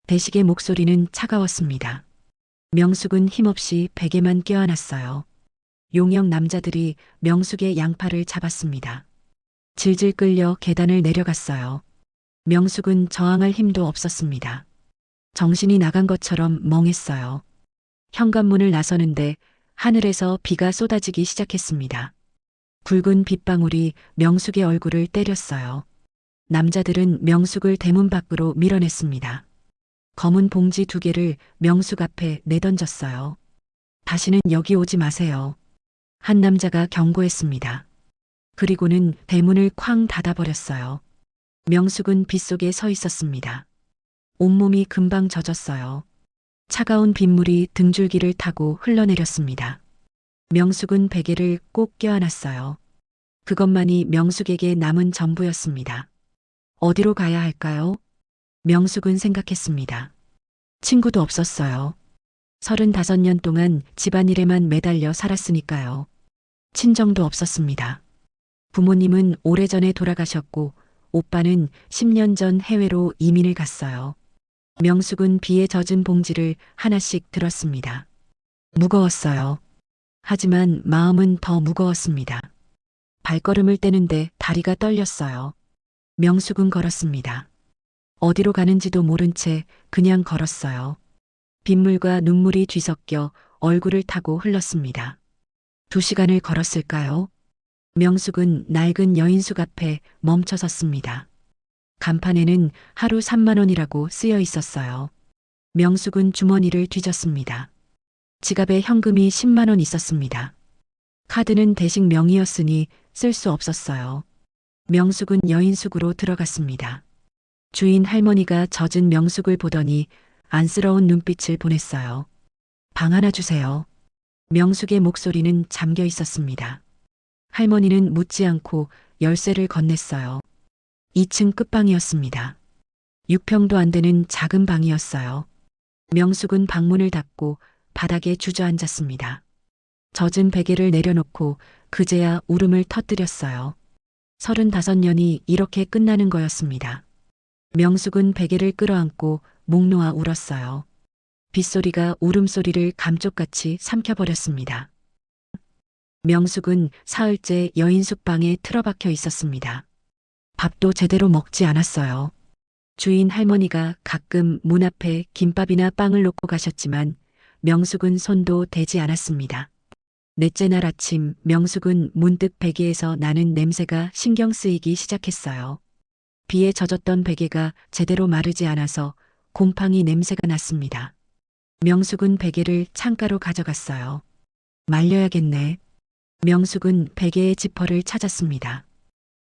대식의 목소리는 차가웠습니다. 명숙은 힘없이 베개만 껴안았어요. 용역 남자들이 명숙의 양팔을 잡았습니다. 질질 끌려 계단을 내려갔어요. 명숙은 저항할 힘도 없었습니다. 정신이 나간 것처럼 멍했어요. 현관문을 나서는데 하늘에서 비가 쏟아지기 시작했습니다. 굵은 빗방울이 명숙의 얼굴을 때렸어요. 남자들은 명숙을 대문 밖으로 밀어냈습니다. 검은 봉지 2개를 명숙 앞에 내던졌어요. 다시는 여기 오지 마세요. 한 남자가 경고했습니다. 그리고는 대문을 쾅 닫아버렸어요. 명숙은 빗속에 서 있었습니다. 온몸이 금방 젖었어요. 차가운 빗물이 등줄기를 타고 흘러내렸습니다. 명숙은 베개를 꼭 껴안았어요. 그것만이 명숙에게 남은 전부였습니다. 어디로 가야 할까요? 명숙은 생각했습니다. 친구도 없었어요. 35년 동안 집안일에만 매달려 살았으니까요. 친정도 없었습니다. 부모님은 오래전에 돌아가셨고 오빠는 10년 전 해외로 이민을 갔어요. 명숙은 비에 젖은 봉지를 하나씩 들었습니다. 무거웠어요. 하지만 마음은 더 무거웠습니다. 발걸음을 떼는데 다리가 떨렸어요. 명숙은 걸었습니다. 어디로 가는지도 모른 채 그냥 걸었어요. 빗물과 눈물이 뒤섞여 얼굴을 타고 흘렀습니다. 2시간을 걸었을까요? 명숙은 낡은 여인숙 앞에 멈춰 섰습니다. 간판에는 하루 3만 원이라고 쓰여 있었어요. 명숙은 주머니를 뒤졌습니다. 지갑에 현금이 10만 원 있었습니다. 카드는 대식 명의였으니 쓸 수 없었어요. 명숙은 여인숙으로 들어갔습니다. 주인 할머니가 젖은 명숙을 보더니 안쓰러운 눈빛을 보냈어요. 방 하나 주세요. 명숙의 목소리는 잠겨 있었습니다. 할머니는 묻지 않고 열쇠를 건넸어요. 2층 끝방이었습니다. 6평도 안 되는 작은 방이었어요. 명숙은 방문을 닫고 바닥에 주저앉았습니다. 젖은 베개를 내려놓고 그제야 울음을 터뜨렸어요. 35년이 이렇게 끝나는 거였습니다. 명숙은 베개를 끌어안고 목 놓아 울었어요. 빗소리가 울음소리를 감쪽같이 삼켜버렸습니다. 명숙은 사흘째 여인숙 방에 틀어박혀 있었습니다. 밥도 제대로 먹지 않았어요. 주인 할머니가 가끔 문 앞에 김밥이나 빵을 놓고 가셨지만 명숙은 손도 대지 않았습니다. 넷째 날 아침 명숙은 문득 베개에서 나는 냄새가 신경 쓰이기 시작했어요. 비에 젖었던 베개가 제대로 마르지 않아서 곰팡이 냄새가 났습니다. 명숙은 베개를 창가로 가져갔어요. 말려야겠네. 명숙은 베개의 지퍼를 찾았습니다.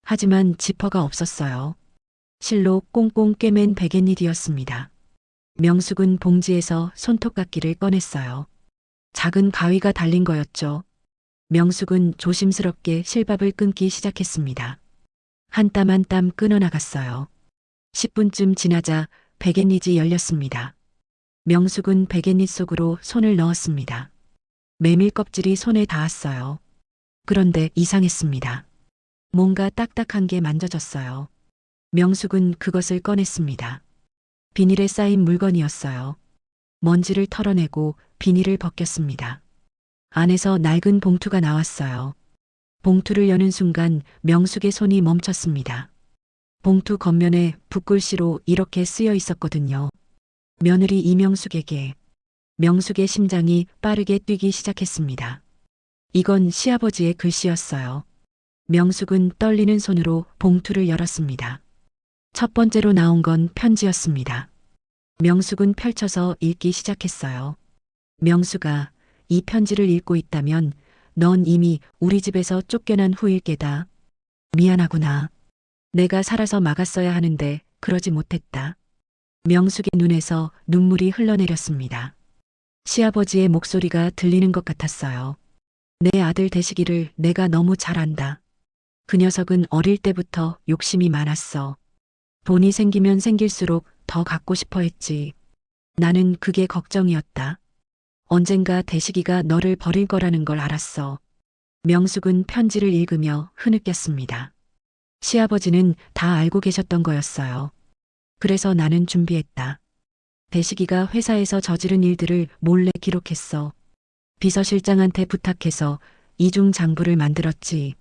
하지만 지퍼가 없었어요. 실로 꽁꽁 꿰맨 베갯잎이었습니다. 명숙은 봉지에서 손톱깎이를 꺼냈어요. 작은 가위가 달린 거였죠. 명숙은 조심스럽게 실밥을 끊기 시작했습니다. 한 땀 한 땀 끊어나갔어요. 10분쯤 지나자 베갯잎이 열렸습니다. 명숙은 베갯잎 속으로 손을 넣었습니다. 메밀 껍질이 손에 닿았어요. 그런데 이상했습니다. 뭔가 딱딱한 게 만져졌어요. 명숙은 그것을 꺼냈습니다. 비닐에 쌓인 물건이었어요. 먼지를 털어내고 비닐을 벗겼습니다. 안에서 낡은 봉투가 나왔어요. 봉투를 여는 순간 명숙의 손이 멈췄습니다. 봉투 겉면에 붓글씨로 이렇게 쓰여 있었거든요. 며느리 이명숙에게. 명숙의 심장이 빠르게 뛰기 시작했습니다. 이건 시아버지의 글씨였어요. 명숙은 떨리는 손으로 봉투를 열었습니다. 첫 번째로 나온 건 편지였습니다. 명숙은 펼쳐서 읽기 시작했어요. 명숙아, 이 편지를 읽고 있다면 넌 이미 우리 집에서 쫓겨난 후일 게다. 미안하구나. 내가 살아서 막았어야 하는데 그러지 못했다. 명숙의 눈에서 눈물이 흘러내렸습니다. 시아버지의 목소리가 들리는 것 같았어요. 내 아들 대식이를 내가 너무 잘 안다. 그 녀석은 어릴 때부터 욕심이 많았어. 돈이 생기면 생길수록 더 갖고 싶어 했지. 나는 그게 걱정이었다. 언젠가 대식이가 너를 버릴 거라는 걸 알았어. 명숙은 편지를 읽으며 흐느꼈습니다. 시아버지는 다 알고 계셨던 거였어요. 그래서 나는 준비했다. 대식이가 회사에서 저지른 일들을 몰래 기록했어. 비서실장한테 부탁해서 이중 장부를 만들었지.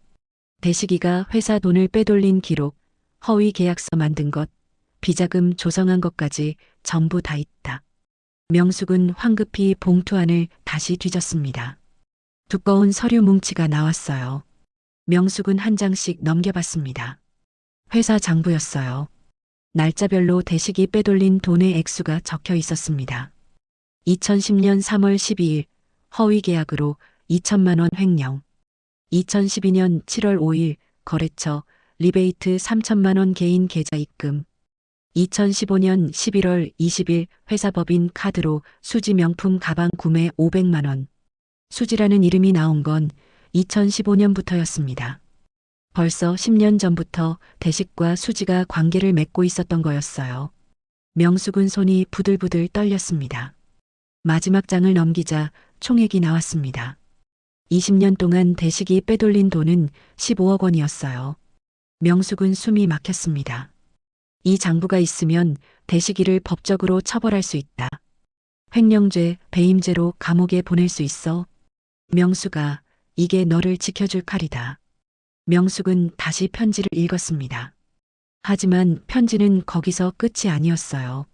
대식이가 회사 돈을 빼돌린 기록, 허위 계약서 만든 것, 비자금 조성한 것까지 전부 다 있다. 명숙은 황급히 봉투 안을 다시 뒤졌습니다. 두꺼운 서류 뭉치가 나왔어요. 명숙은 한 장씩 넘겨봤습니다. 회사 장부였어요. 날짜별로 대식이 빼돌린 돈의 액수가 적혀 있었습니다. 2010년 3월 12일 허위 계약으로 2천만 원 횡령. 2012년 7월 5일 거래처 리베이트 3천만 원 개인 계좌 입금. 2015년 11월 20일 회사법인 카드로 수지 명품 가방 구매 500만 원. 수지라는 이름이 나온 건 2015년부터였습니다. 벌써 10년 전부터 대식과 수지가 관계를 맺고 있었던 거였어요. 명숙은 손이 부들부들 떨렸습니다. 마지막 장을 넘기자 총액이 나왔습니다. 20년 동안 대식이 빼돌린 돈은 15억 원이었어요. 명숙은 숨이 막혔습니다. 이 장부가 있으면 대식이를 법적으로 처벌할 수 있다. 횡령죄, 배임죄로 감옥에 보낼 수 있어. 명숙아, 이게 너를 지켜줄 칼이다. 명숙은 다시 편지를 읽었습니다. 하지만 편지는 거기서 끝이 아니었어요.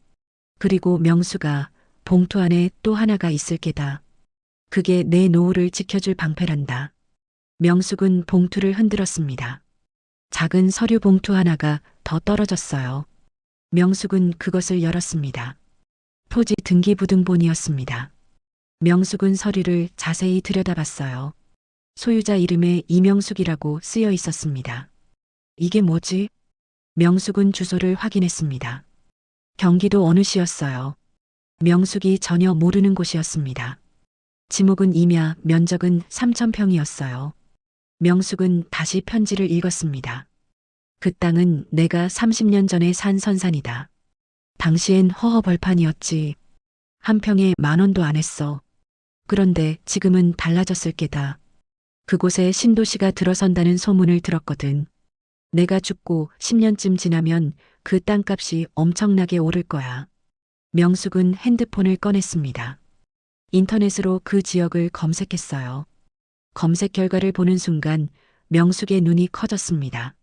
그리고 명숙아, 봉투 안에 또 하나가 있을 게다. 그게 내 노후를 지켜줄 방패란다. 명숙은 봉투를 흔들었습니다. 작은 서류 봉투 하나가 더 떨어졌어요. 명숙은 그것을 열었습니다. 토지 등기부등본이었습니다. 명숙은 서류를 자세히 들여다봤어요. 소유자 이름에 이명숙이라고 쓰여 있었습니다. 이게 뭐지? 명숙은 주소를 확인했습니다. 경기도 어느 시였어요. 명숙이 전혀 모르는 곳이었습니다. 지목은 임야, 면적은 3,000평이었어요. 명숙은 다시 편지를 읽었습니다. 그 땅은 내가 30년 전에 산 선산이다. 당시엔 허허벌판이었지. 한 평에 10,000원도 안 했어. 그런데 지금은 달라졌을 게다. 그곳에 신도시가 들어선다는 소문을 들었거든. 내가 죽고 10년쯤 지나면 그 땅값이 엄청나게 오를 거야. 명숙은 핸드폰을 꺼냈습니다. 인터넷으로 그 지역을 검색했어요. 검색 결과를 보는 순간 명숙의 눈이 커졌습니다.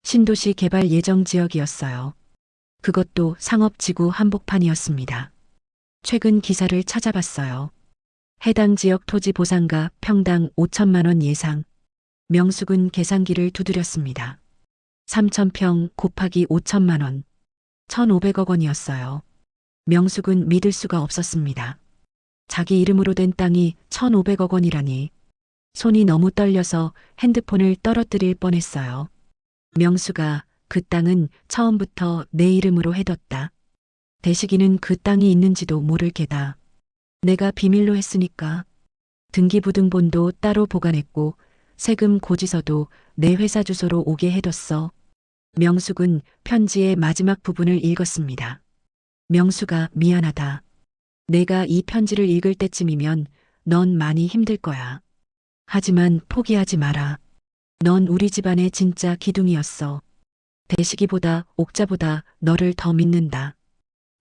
신도시 개발 예정 지역이었어요. 그것도 상업지구 한복판이었습니다. 최근 기사를 찾아봤어요. 해당 지역 토지 보상가 평당 5천만 원 예상. 명숙은 계산기를 두드렸습니다. 3,000평 곱하기 5천만 원. 1,500억 원이었어요. 명숙은 믿을 수가 없었습니다. 자기 이름으로 된 땅이 1,500억 원이라니. 손이 너무 떨려서 핸드폰을 떨어뜨릴 뻔했어요. 명숙아, 그 땅은 처음부터 내 이름으로 해뒀다. 대식이는 그 땅이 있는지도 모를 게다. 내가 비밀로 했으니까. 등기부등본도 따로 보관했고 세금 고지서도 내 회사 주소로 오게 해뒀어. 명숙은 편지의 마지막 부분을 읽었습니다. 명숙아, 미안하다. 내가 이 편지를 읽을 때쯤이면 넌 많이 힘들 거야. 하지만 포기하지 마라. 넌 우리 집안의 진짜 기둥이었어. 대식이보다 옥자보다 너를 더 믿는다.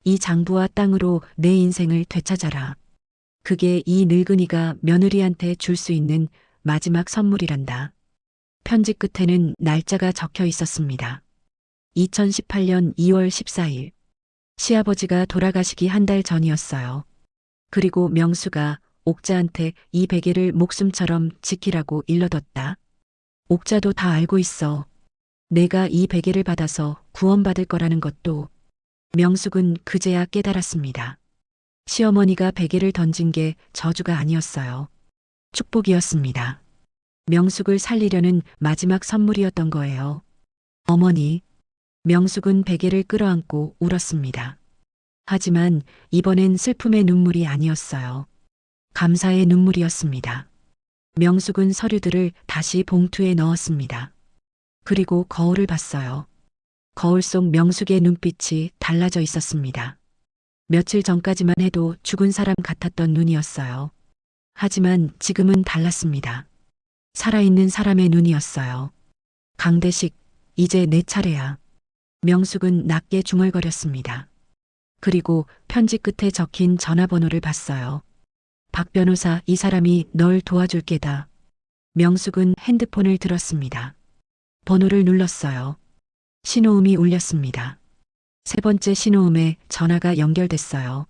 이 장부와 땅으로 내 인생을 되찾아라. 그게 이 늙은이가 며느리한테 줄 수 있는 마지막 선물이란다. 편지 끝에는 날짜가 적혀 있었습니다. 2018년 2월 14일. 시아버지가 돌아가시기 한 달 전이었어요. 그리고 명수가 옥자한테 이 베개를 목숨처럼 지키라고 일러뒀다. 옥자도 다 알고 있어. 내가 이 베개를 받아서 구원받을 거라는 것도. 명숙은 그제야 깨달았습니다. 시어머니가 베개를 던진 게 저주가 아니었어요. 축복이었습니다. 명숙을 살리려는 마지막 선물이었던 거예요. 어머니. 명숙은 베개를 끌어안고 울었습니다. 하지만 이번엔 슬픔의 눈물이 아니었어요. 감사의 눈물이었습니다. 명숙은 서류들을 다시 봉투에 넣었습니다. 그리고 거울을 봤어요. 거울 속 명숙의 눈빛이 달라져 있었습니다. 며칠 전까지만 해도 죽은 사람 같았던 눈이었어요. 하지만 지금은 달랐습니다. 살아있는 사람의 눈이었어요. 강대식, 이제 내 차례야. 명숙은 낮게 중얼거렸습니다. 그리고 편지 끝에 적힌 전화번호를 봤어요. 박 변호사, 이 사람이 널 도와줄 게다. 명숙은 핸드폰을 들었습니다. 번호를 눌렀어요. 신호음이 울렸습니다. 세 번째 신호음에 전화가 연결됐어요.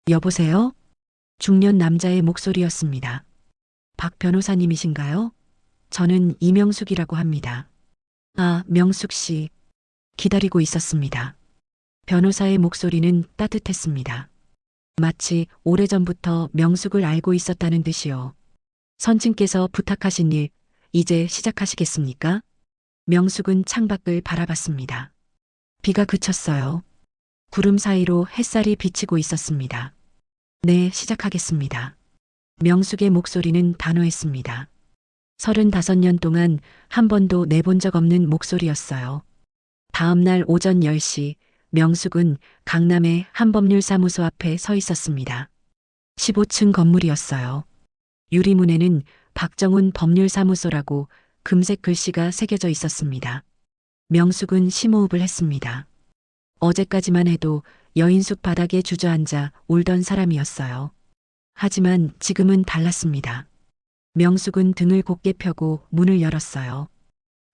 여보세요? 중년 남자의 목소리였습니다. 박 변호사님이신가요? 저는 이명숙이라고 합니다. 아, 명숙 씨. 기다리고 있었습니다. 변호사의 목소리는 따뜻했습니다. 마치 오래전부터 명숙을 알고 있었다는 듯이요. 선친께서 부탁하신 일, 이제 시작하시겠습니까? 명숙은 창밖을 바라봤습니다. 비가 그쳤어요. 구름 사이로 햇살이 비치고 있었습니다. 네, 시작하겠습니다. 명숙의 목소리는 단호했습니다. 35년 동안 한 번도 내본 적 없는 목소리였어요. 다음 날 오전 10시, 명숙은 강남의 한법률사무소 앞에 서 있었습니다. 15층 건물이었어요. 유리문에는 박정훈 법률사무소라고 금색 글씨가 새겨져 있었습니다. 명숙은 심호흡을 했습니다. 어제까지만 해도 여인숙 바닥에 주저앉아 울던 사람이었어요. 하지만 지금은 달랐습니다. 명숙은 등을 곧게 펴고 문을 열었어요.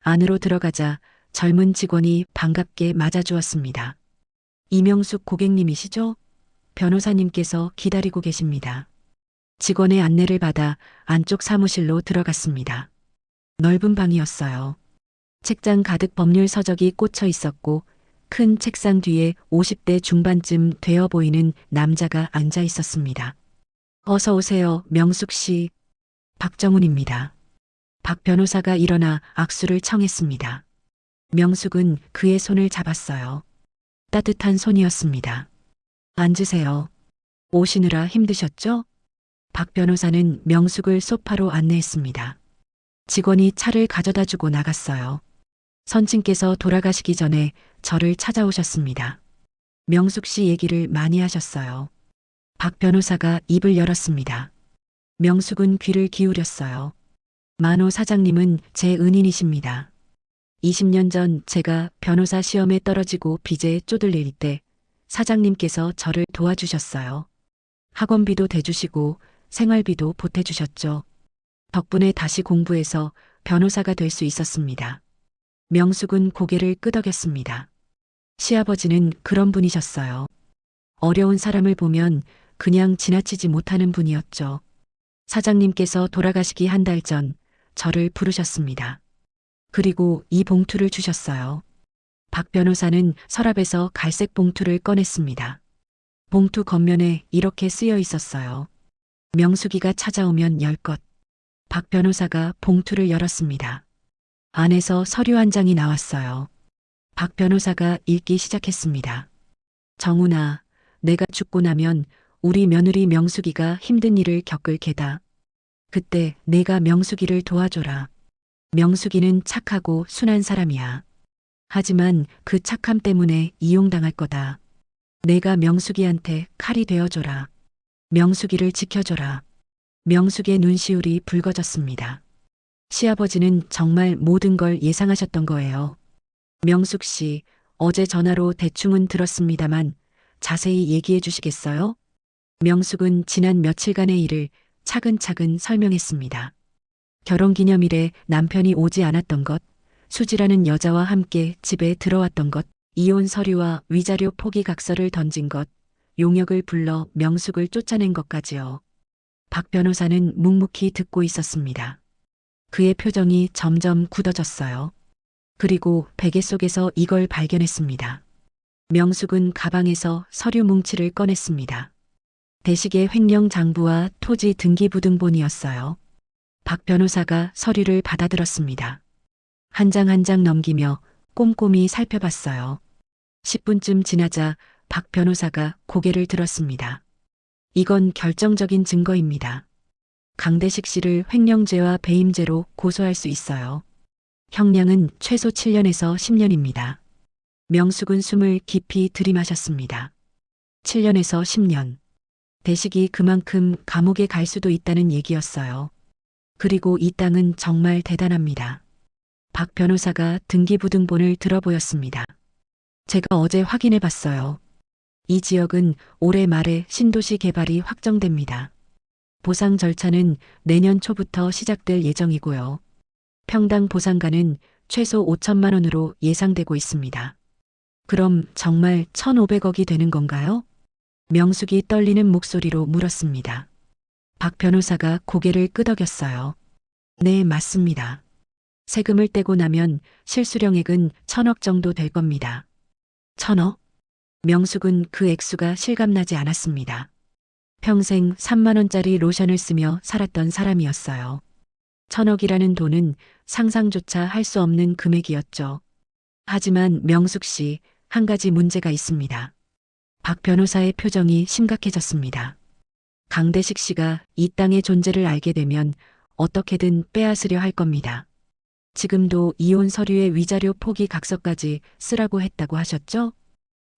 안으로 들어가자 젊은 직원이 반갑게 맞아주었습니다. 이명숙 고객님이시죠? 변호사님께서 기다리고 계십니다. 직원의 안내를 받아 안쪽 사무실로 들어갔습니다. 넓은 방이었어요. 책장 가득 법률 서적이 꽂혀 있었고 큰 책상 뒤에 50대 중반쯤 되어 보이는 남자가 앉아 있었습니다. 어서 오세요, 명숙 씨. 박정훈입니다. 박 변호사가 일어나 악수를 청했습니다. 명숙은 그의 손을 잡았어요. 따뜻한 손이었습니다. 앉으세요. 오시느라 힘드셨죠? 박 변호사는 명숙을 소파로 안내했습니다. 직원이 차를 가져다 주고 나갔어요. 선친께서 돌아가시기 전에 저를 찾아오셨습니다. 명숙 씨 얘기를 많이 하셨어요. 박 변호사가 입을 열었습니다. 명숙은 귀를 기울였어요. 만호 사장님은 제 은인이십니다. 20년 전 제가 변호사 시험에 떨어지고 빚에 쪼들릴 때 사장님께서 저를 도와주셨어요. 학원비도 대주시고 생활비도 보태주셨죠. 덕분에 다시 공부해서 변호사가 될 수 있었습니다. 명숙은 고개를 끄덕였습니다. 시아버지는 그런 분이셨어요. 어려운 사람을 보면 그냥 지나치지 못하는 분이었죠. 사장님께서 돌아가시기 한 달 전 저를 부르셨습니다. 그리고 이 봉투를 주셨어요. 박 변호사는 서랍에서 갈색 봉투를 꺼냈습니다. 봉투 겉면에 이렇게 쓰여 있었어요. 명숙이가 찾아오면 열 것. 박 변호사가 봉투를 열었습니다. 안에서 서류 한 장이 나왔어요. 박 변호사가 읽기 시작했습니다. 정훈아, 내가 죽고 나면 우리 며느리 명숙이가 힘든 일을 겪을 게다. 그때 내가 명숙이를 도와줘라. 명숙이는 착하고 순한 사람이야. 하지만 그 착함 때문에 이용당할 거다. 내가 명숙이한테 칼이 되어줘라. 명숙이를 지켜줘라. 명숙의 눈시울이 붉어졌습니다. 시아버지는 정말 모든 걸 예상하셨던 거예요. 명숙 씨, 어제 전화로 대충은 들었습니다만 자세히 얘기해 주시겠어요? 명숙은 지난 며칠간의 일을 차근차근 설명했습니다. 결혼기념일에 남편이 오지 않았던 것, 수지라는 여자와 함께 집에 들어왔던 것, 이혼 서류와 위자료 포기 각서를 던진 것, 용역을 불러 명숙을 쫓아낸 것까지요. 박 변호사는 묵묵히 듣고 있었습니다. 그의 표정이 점점 굳어졌어요. 그리고 베개 속에서 이걸 발견했습니다. 명숙은 가방에서 서류 뭉치를 꺼냈습니다. 대식의 횡령 장부와 토지 등기부등본이었어요. 박 변호사가 서류를 받아들었습니다. 한 장 한 장 넘기며 꼼꼼히 살펴봤어요. 10분쯤 지나자 박 변호사가 고개를 들었습니다. 이건 결정적인 증거입니다. 강대식 씨를 횡령죄와 배임죄로 고소할 수 있어요. 형량은 최소 7년에서 10년입니다. 명숙은 숨을 깊이 들이마셨습니다. 7년에서 10년. 대식이 그만큼 감옥에 갈 수도 있다는 얘기였어요. 그리고 이 땅은 정말 대단합니다. 박 변호사가 등기부등본을 들어보였습니다. 제가 어제 확인해 봤어요. 이 지역은 올해 말에 신도시 개발이 확정됩니다. 보상 절차는 내년 초부터 시작될 예정이고요. 평당 보상가는 최소 5천만 원으로 예상되고 있습니다. 그럼 정말 1,500억이 되는 건가요? 명숙이 떨리는 목소리로 물었습니다. 박 변호사가 고개를 끄덕였어요. 네, 맞습니다. 세금을 떼고 나면 실수령액은 1,000억 정도 될 겁니다. 1,000억? 명숙은 그 액수가 실감나지 않았습니다. 평생 3만 원짜리 로션을 쓰며 살았던 사람이었어요. 1,000억이라는 돈은 상상조차 할 수 없는 금액이었죠. 하지만 명숙 씨, 한 가지 문제가 있습니다. 박 변호사의 표정이 심각해졌습니다. 강대식 씨가 이 땅의 존재를 알게 되면 어떻게든 빼앗으려 할 겁니다. 지금도 이혼 서류의 위자료 포기 각서까지 쓰라고 했다고 하셨죠?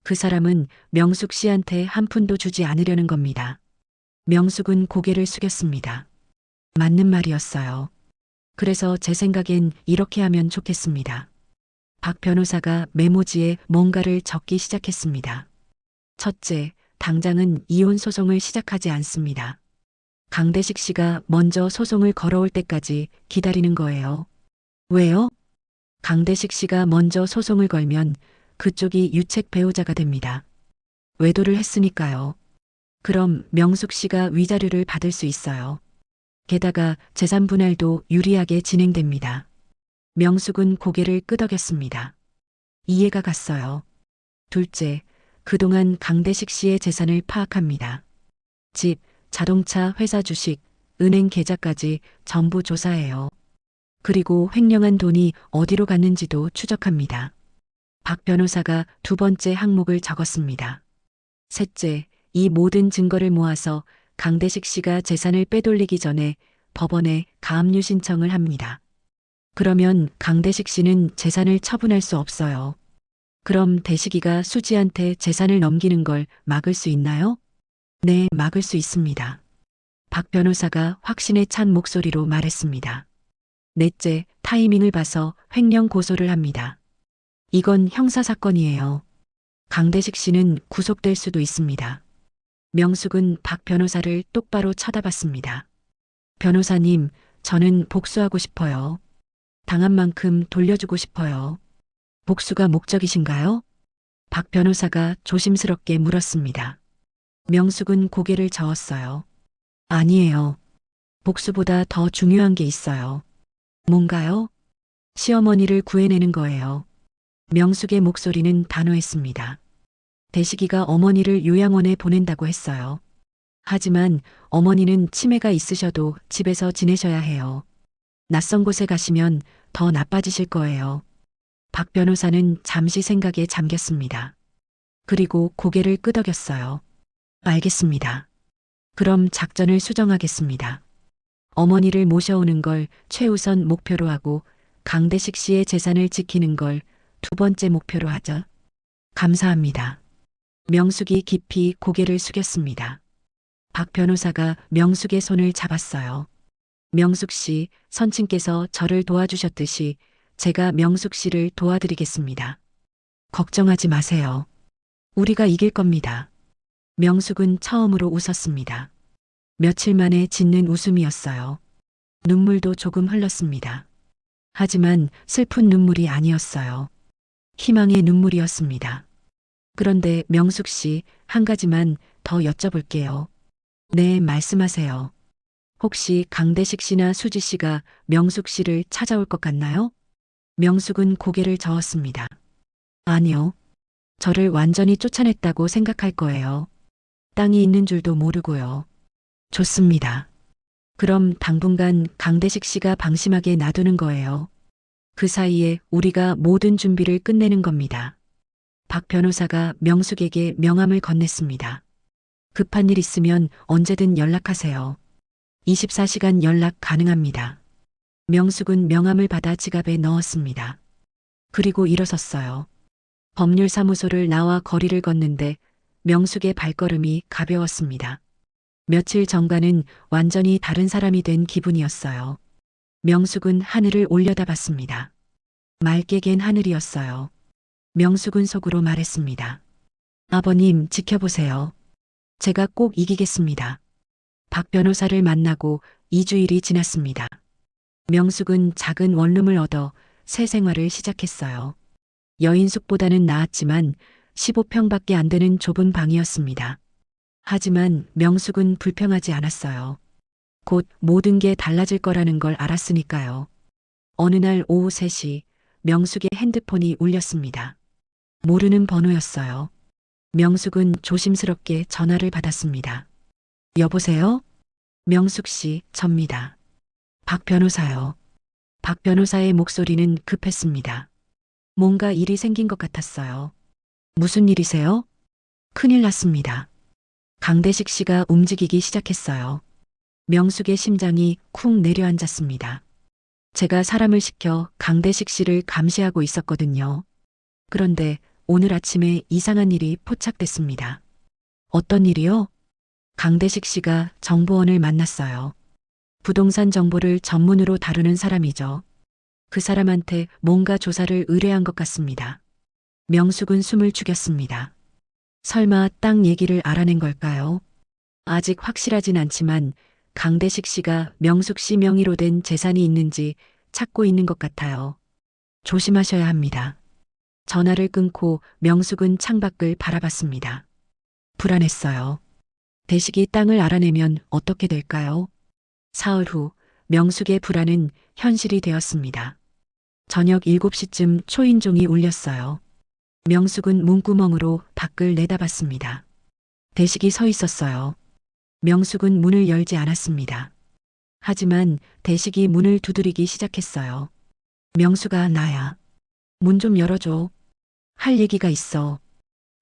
그 사람은 명숙 씨한테 한 푼도 주지 않으려는 겁니다. 명숙은 고개를 숙였습니다. 맞는 말이었어요. 그래서 제 생각엔 이렇게 하면 좋겠습니다. 박 변호사가 메모지에 뭔가를 적기 시작했습니다. 첫째, 당장은 이혼 소송을 시작하지 않습니다. 강대식 씨가 먼저 소송을 걸어올 때까지 기다리는 거예요. 왜요? 강대식 씨가 먼저 소송을 걸면 그쪽이 유책 배우자가 됩니다. 외도를 했으니까요. 그럼 명숙 씨가 위자료를 받을 수 있어요. 게다가 재산 분할도 유리하게 진행됩니다. 명숙은 고개를 끄덕였습니다. 이해가 갔어요. 둘째, 그동안 강대식 씨의 재산을 파악합니다. 집, 자동차 회사 주식, 은행 계좌까지 전부 조사해요. 그리고 횡령한 돈이 어디로 갔는지도 추적합니다. 박 변호사가 두 번째 항목을 적었습니다. 셋째, 이 모든 증거를 모아서 강대식 씨가 재산을 빼돌리기 전에 법원에 가압류 신청을 합니다. 그러면 강대식 씨는 재산을 처분할 수 없어요. 그럼 대식이가 수지한테 재산을 넘기는 걸 막을 수 있나요? 네, 막을 수 있습니다. 박 변호사가 확신에 찬 목소리로 말했습니다. 넷째, 타이밍을 봐서 횡령 고소를 합니다. 이건 형사사건이에요. 강대식 씨는 구속될 수도 있습니다. 명숙은 박 변호사를 똑바로 쳐다봤습니다. 변호사님, 저는 복수하고 싶어요. 당한 만큼 돌려주고 싶어요. 복수가 목적이신가요? 박 변호사가 조심스럽게 물었습니다. 명숙은 고개를 저었어요. 아니에요. 복수보다 더 중요한 게 있어요. 뭔가요? 시어머니를 구해내는 거예요. 명숙의 목소리는 단호했습니다. 대식이가 어머니를 요양원에 보낸다고 했어요. 하지만 어머니는 치매가 있으셔도 집에서 지내셔야 해요. 낯선 곳에 가시면 더 나빠지실 거예요. 박 변호사는 잠시 생각에 잠겼습니다. 그리고 고개를 끄덕였어요. 알겠습니다. 그럼 작전을 수정하겠습니다. 어머니를 모셔오는 걸 최우선 목표로 하고 강대식 씨의 재산을 지키는 걸 두 번째 목표로 하죠. 감사합니다. 명숙이 깊이 고개를 숙였습니다. 박 변호사가 명숙의 손을 잡았어요. 명숙 씨, 선친께서 저를 도와주셨듯이 제가 명숙 씨를 도와드리겠습니다. 걱정하지 마세요. 우리가 이길 겁니다. 명숙은 처음으로 웃었습니다. 며칠 만에 짓는 웃음이었어요. 눈물도 조금 흘렀습니다. 하지만 슬픈 눈물이 아니었어요. 희망의 눈물이었습니다. 그런데 명숙 씨, 한 가지만 더 여쭤볼게요. 네, 말씀하세요. 혹시 강대식 씨나 수지 씨가 명숙 씨를 찾아올 것 같나요? 명숙은 고개를 저었습니다. 아니요. 저를 완전히 쫓아냈다고 생각할 거예요. 땅이 있는 줄도 모르고요. 좋습니다. 그럼 당분간 강대식 씨가 방심하게 놔두는 거예요. 그 사이에 우리가 모든 준비를 끝내는 겁니다. 박 변호사가 명숙에게 명함을 건넸습니다. 급한 일 있으면 언제든 연락하세요. 24시간 연락 가능합니다. 명숙은 명함을 받아 지갑에 넣었습니다. 그리고 일어섰어요. 법률사무소를 나와 거리를 걷는데 명숙의 발걸음이 가벼웠습니다. 며칠 전과는 완전히 다른 사람이 된 기분이었어요. 명숙은 하늘을 올려다봤습니다. 맑게 갠 하늘이었어요. 명숙은 속으로 말했습니다. 아버님, 지켜보세요. 제가 꼭 이기겠습니다. 박 변호사를 만나고 2주일이 지났습니다. 명숙은 작은 원룸을 얻어 새 생활을 시작했어요. 여인숙보다는 나았지만 15평밖에 안 되는 좁은 방이었습니다. 하지만 명숙은 불평하지 않았어요. 곧 모든 게 달라질 거라는 걸 알았으니까요. 어느 날 오후 3시 명숙의 핸드폰이 울렸습니다. 모르는 번호였어요. 명숙은 조심스럽게 전화를 받았습니다. 여보세요? 명숙 씨, 접니다. 박 변호사요. 박 변호사의 목소리는 급했습니다. 뭔가 일이 생긴 것 같았어요. 무슨 일이세요? 큰일 났습니다. 강대식 씨가 움직이기 시작했어요. 명숙의 심장이 쿵 내려앉았습니다. 제가 사람을 시켜 강대식 씨를 감시하고 있었거든요. 그런데 오늘 아침에 이상한 일이 포착됐습니다. 어떤 일이요? 강대식 씨가 정보원을 만났어요. 부동산 정보를 전문으로 다루는 사람이죠. 그 사람한테 뭔가 조사를 의뢰한 것 같습니다. 명숙은 숨을 죽였습니다. 설마 땅 얘기를 알아낸 걸까요? 아직 확실하진 않지만 강대식 씨가 명숙 씨 명의로 된 재산이 있는지 찾고 있는 것 같아요. 조심하셔야 합니다. 전화를 끊고 명숙은 창밖을 바라봤습니다. 불안했어요. 대식이 땅을 알아내면 어떻게 될까요? 사흘 후 명숙의 불안은 현실이 되었습니다. 저녁 7시쯤 초인종이 울렸어요. 명숙은 문구멍으로 밖을 내다봤습니다. 대식이 서 있었어요. 명숙은 문을 열지 않았습니다. 하지만 대식이 문을 두드리기 시작했어요. 명숙아, 나야. 문 좀 열어줘. 할 얘기가 있어.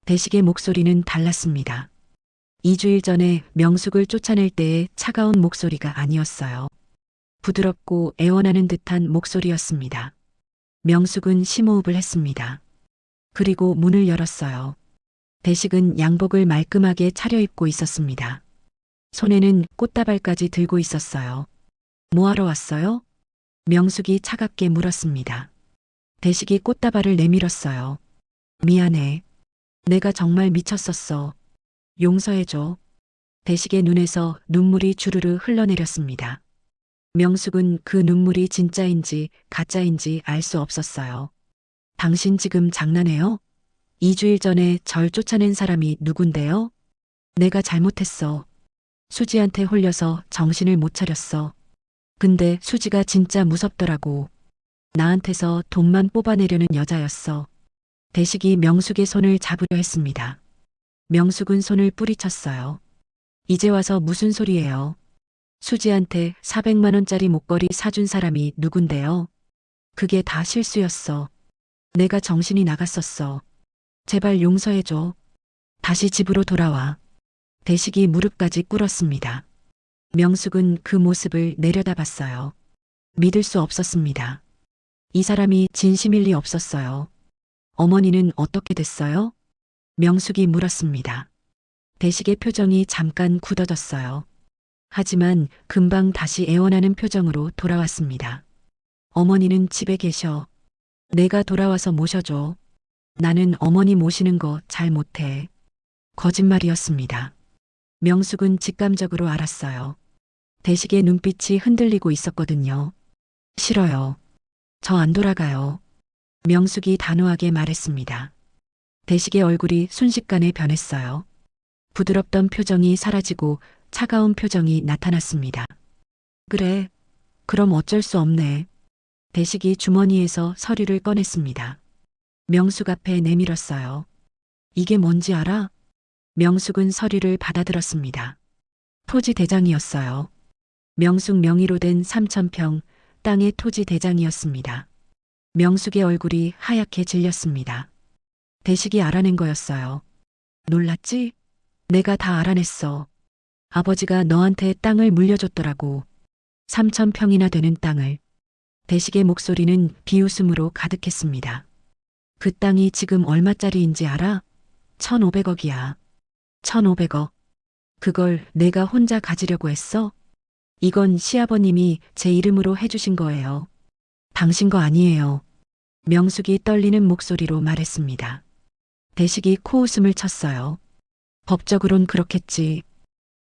대식의 목소리는 달랐습니다. 2주일 전에 명숙을 쫓아낼 때의 차가운 목소리가 아니었어요. 부드럽고 애원하는 듯한 목소리였습니다. 명숙은 심호흡을 했습니다. 그리고 문을 열었어요. 대식은 양복을 말끔하게 차려입고 있었습니다. 손에는 꽃다발까지 들고 있었어요. 뭐하러 왔어요? 명숙이 차갑게 물었습니다. 대식이 꽃다발을 내밀었어요. 미안해. 내가 정말 미쳤었어. 용서해줘. 대식의 눈에서 눈물이 주르르 흘러내렸습니다. 명숙은 그 눈물이 진짜인지 가짜인지 알 수 없었어요. 당신 지금 장난해요? 2주일 전에 절 쫓아낸 사람이 누군데요? 내가 잘못했어. 수지한테 홀려서 정신을 못 차렸어. 근데 수지가 진짜 무섭더라고. 나한테서 돈만 뽑아내려는 여자였어. 대식이 명숙의 손을 잡으려 했습니다. 명숙은 손을 뿌리쳤어요. 이제 와서 무슨 소리예요? 수지한테 400만 원짜리 목걸이 사준 사람이 누군데요? 그게 다 실수였어. 내가 정신이 나갔었어. 제발 용서해줘. 다시 집으로 돌아와. 대식이 무릎까지 꿇었습니다. 명숙은 그 모습을 내려다봤어요. 믿을 수 없었습니다. 이 사람이 진심일 리 없었어요. 어머니는 어떻게 됐어요? 명숙이 물었습니다. 대식의 표정이 잠깐 굳어졌어요. 하지만 금방 다시 애원하는 표정으로 돌아왔습니다. 어머니는 집에 계셔. 내가 돌아와서 모셔줘. 나는 어머니 모시는 거 잘 못해. 거짓말이었습니다. 명숙은 직감적으로 알았어요. 대식의 눈빛이 흔들리고 있었거든요. 싫어요. 저 안 돌아가요. 명숙이 단호하게 말했습니다. 대식의 얼굴이 순식간에 변했어요. 부드럽던 표정이 사라지고 차가운 표정이 나타났습니다. 그래. 그럼 어쩔 수 없네. 대식이 주머니에서 서류를 꺼냈습니다. 명숙 앞에 내밀었어요. 이게 뭔지 알아? 명숙은 서류를 받아들었습니다. 토지 대장이었어요. 명숙 명의로 된 3,000평 땅의 토지 대장이었습니다. 명숙의 얼굴이 하얗게 질렸습니다. 대식이 알아낸 거였어요. 놀랐지? 내가 다 알아냈어. 아버지가 너한테 땅을 물려줬더라고. 3,000평이나 되는 땅을. 대식의 목소리는 비웃음으로 가득했습니다. 그 땅이 지금 얼마짜리인지 알아? 1,500억이야. 1,500억. 그걸 내가 혼자 가지려고 했어? 이건 시아버님이 제 이름으로 해주신 거예요. 당신 거 아니에요. 명숙이 떨리는 목소리로 말했습니다. 대식이 코웃음을 쳤어요. 법적으론 그렇겠지.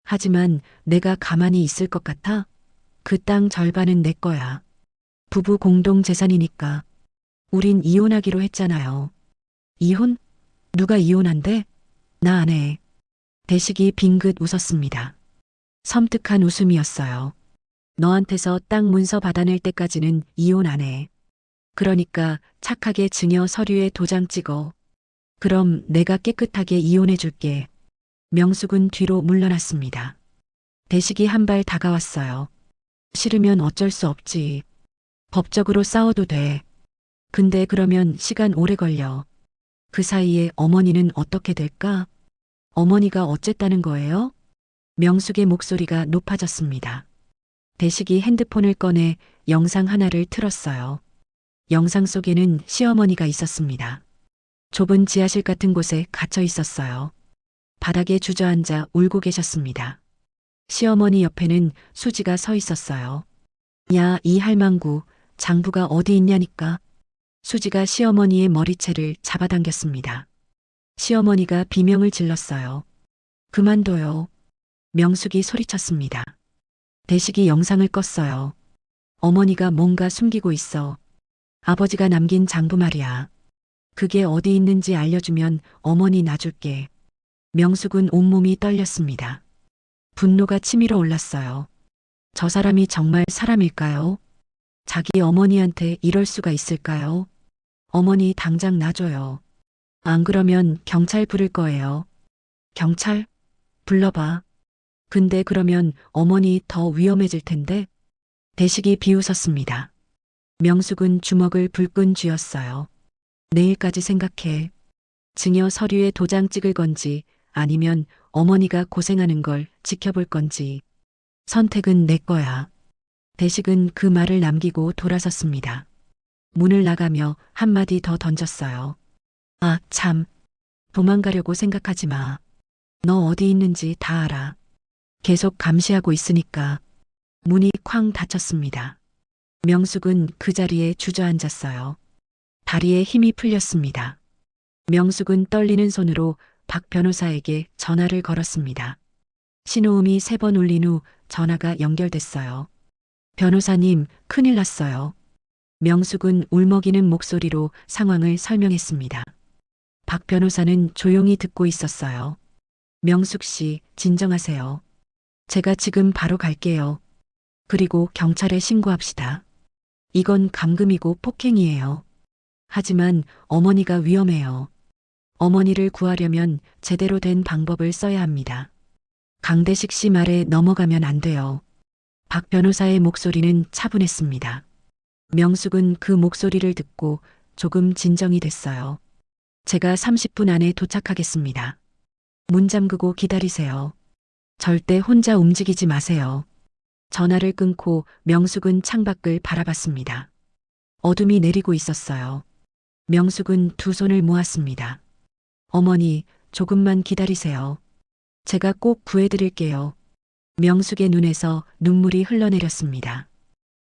하지만 내가 가만히 있을 것 같아? 그 땅 절반은 내 거야. 부부 공동 재산이니까. 우린 이혼하기로 했잖아요. 이혼? 누가 이혼한대? 나 안 해. 대식이 빙긋 웃었습니다. 섬뜩한 웃음이었어요. 너한테서 땅 문서 받아낼 때까지는 이혼 안 해. 그러니까 착하게 증여 서류에 도장 찍어. 그럼 내가 깨끗하게 이혼해 줄게. 명숙은 뒤로 물러났습니다. 대식이 한 발 다가왔어요. 싫으면 어쩔 수 없지. 법적으로 싸워도 돼. 근데 그러면 시간 오래 걸려. 그 사이에 어머니는 어떻게 될까? 어머니가 어쨌다는 거예요? 명숙의 목소리가 높아졌습니다. 대식이 핸드폰을 꺼내 영상 하나를 틀었어요. 영상 속에는 시어머니가 있었습니다. 좁은 지하실 같은 곳에 갇혀 있었어요. 바닥에 주저앉아 울고 계셨습니다. 시어머니 옆에는 수지가 서 있었어요. 야, 이 할망구, 장부가 어디 있냐니까. 수지가 시어머니의 머리채를 잡아당겼습니다. 시어머니가 비명을 질렀어요. 그만둬요. 명숙이 소리쳤습니다. 대식이 영상을 껐어요. 어머니가 뭔가 숨기고 있어. 아버지가 남긴 장부 말이야. 그게 어디 있는지 알려주면 어머니 놔줄게. 명숙은 온몸이 떨렸습니다. 분노가 치밀어 올랐어요. 저 사람이 정말 사람일까요? 자기 어머니한테 이럴 수가 있을까요? 어머니 당장 놔줘요. 안 그러면 경찰 부를 거예요. 경찰? 불러봐. 근데 그러면 어머니 더 위험해질 텐데. 대식이 비웃었습니다. 명숙은 주먹을 불끈 쥐었어요. 내일까지 생각해. 증여 서류에 도장 찍을 건지 아니면 어머니가 고생하는 걸 지켜볼 건지. 선택은 내 거야. 대식은 그 말을 남기고 돌아섰습니다. 문을 나가며 한마디 더 던졌어요. 아, 참. 도망가려고 생각하지 마. 너 어디 있는지 다 알아. 계속 감시하고 있으니까. 문이 쾅 닫혔습니다. 명숙은 그 자리에 주저앉았어요. 다리에 힘이 풀렸습니다. 명숙은 떨리는 손으로 박 변호사에게 전화를 걸었습니다. 신호음이 3번 울린 후 전화가 연결됐어요. 변호사님, 큰일 났어요. 명숙은 울먹이는 목소리로 상황을 설명했습니다. 박 변호사는 조용히 듣고 있었어요. 명숙 씨, 진정하세요. 제가 지금 바로 갈게요. 그리고 경찰에 신고합시다. 이건 감금이고 폭행이에요. 하지만 어머니가 위험해요. 어머니를 구하려면 제대로 된 방법을 써야 합니다. 강대식 씨 말에 넘어가면 안 돼요. 박 변호사의 목소리는 차분했습니다. 명숙은 그 목소리를 듣고 조금 진정이 됐어요. 제가 30분 안에 도착하겠습니다. 문 잠그고 기다리세요. 절대 혼자 움직이지 마세요. 전화를 끊고 명숙은 창밖을 바라봤습니다. 어둠이 내리고 있었어요. 명숙은 두 손을 모았습니다. 어머니, 조금만 기다리세요. 제가 꼭 구해드릴게요. 명숙의 눈에서 눈물이 흘러내렸습니다.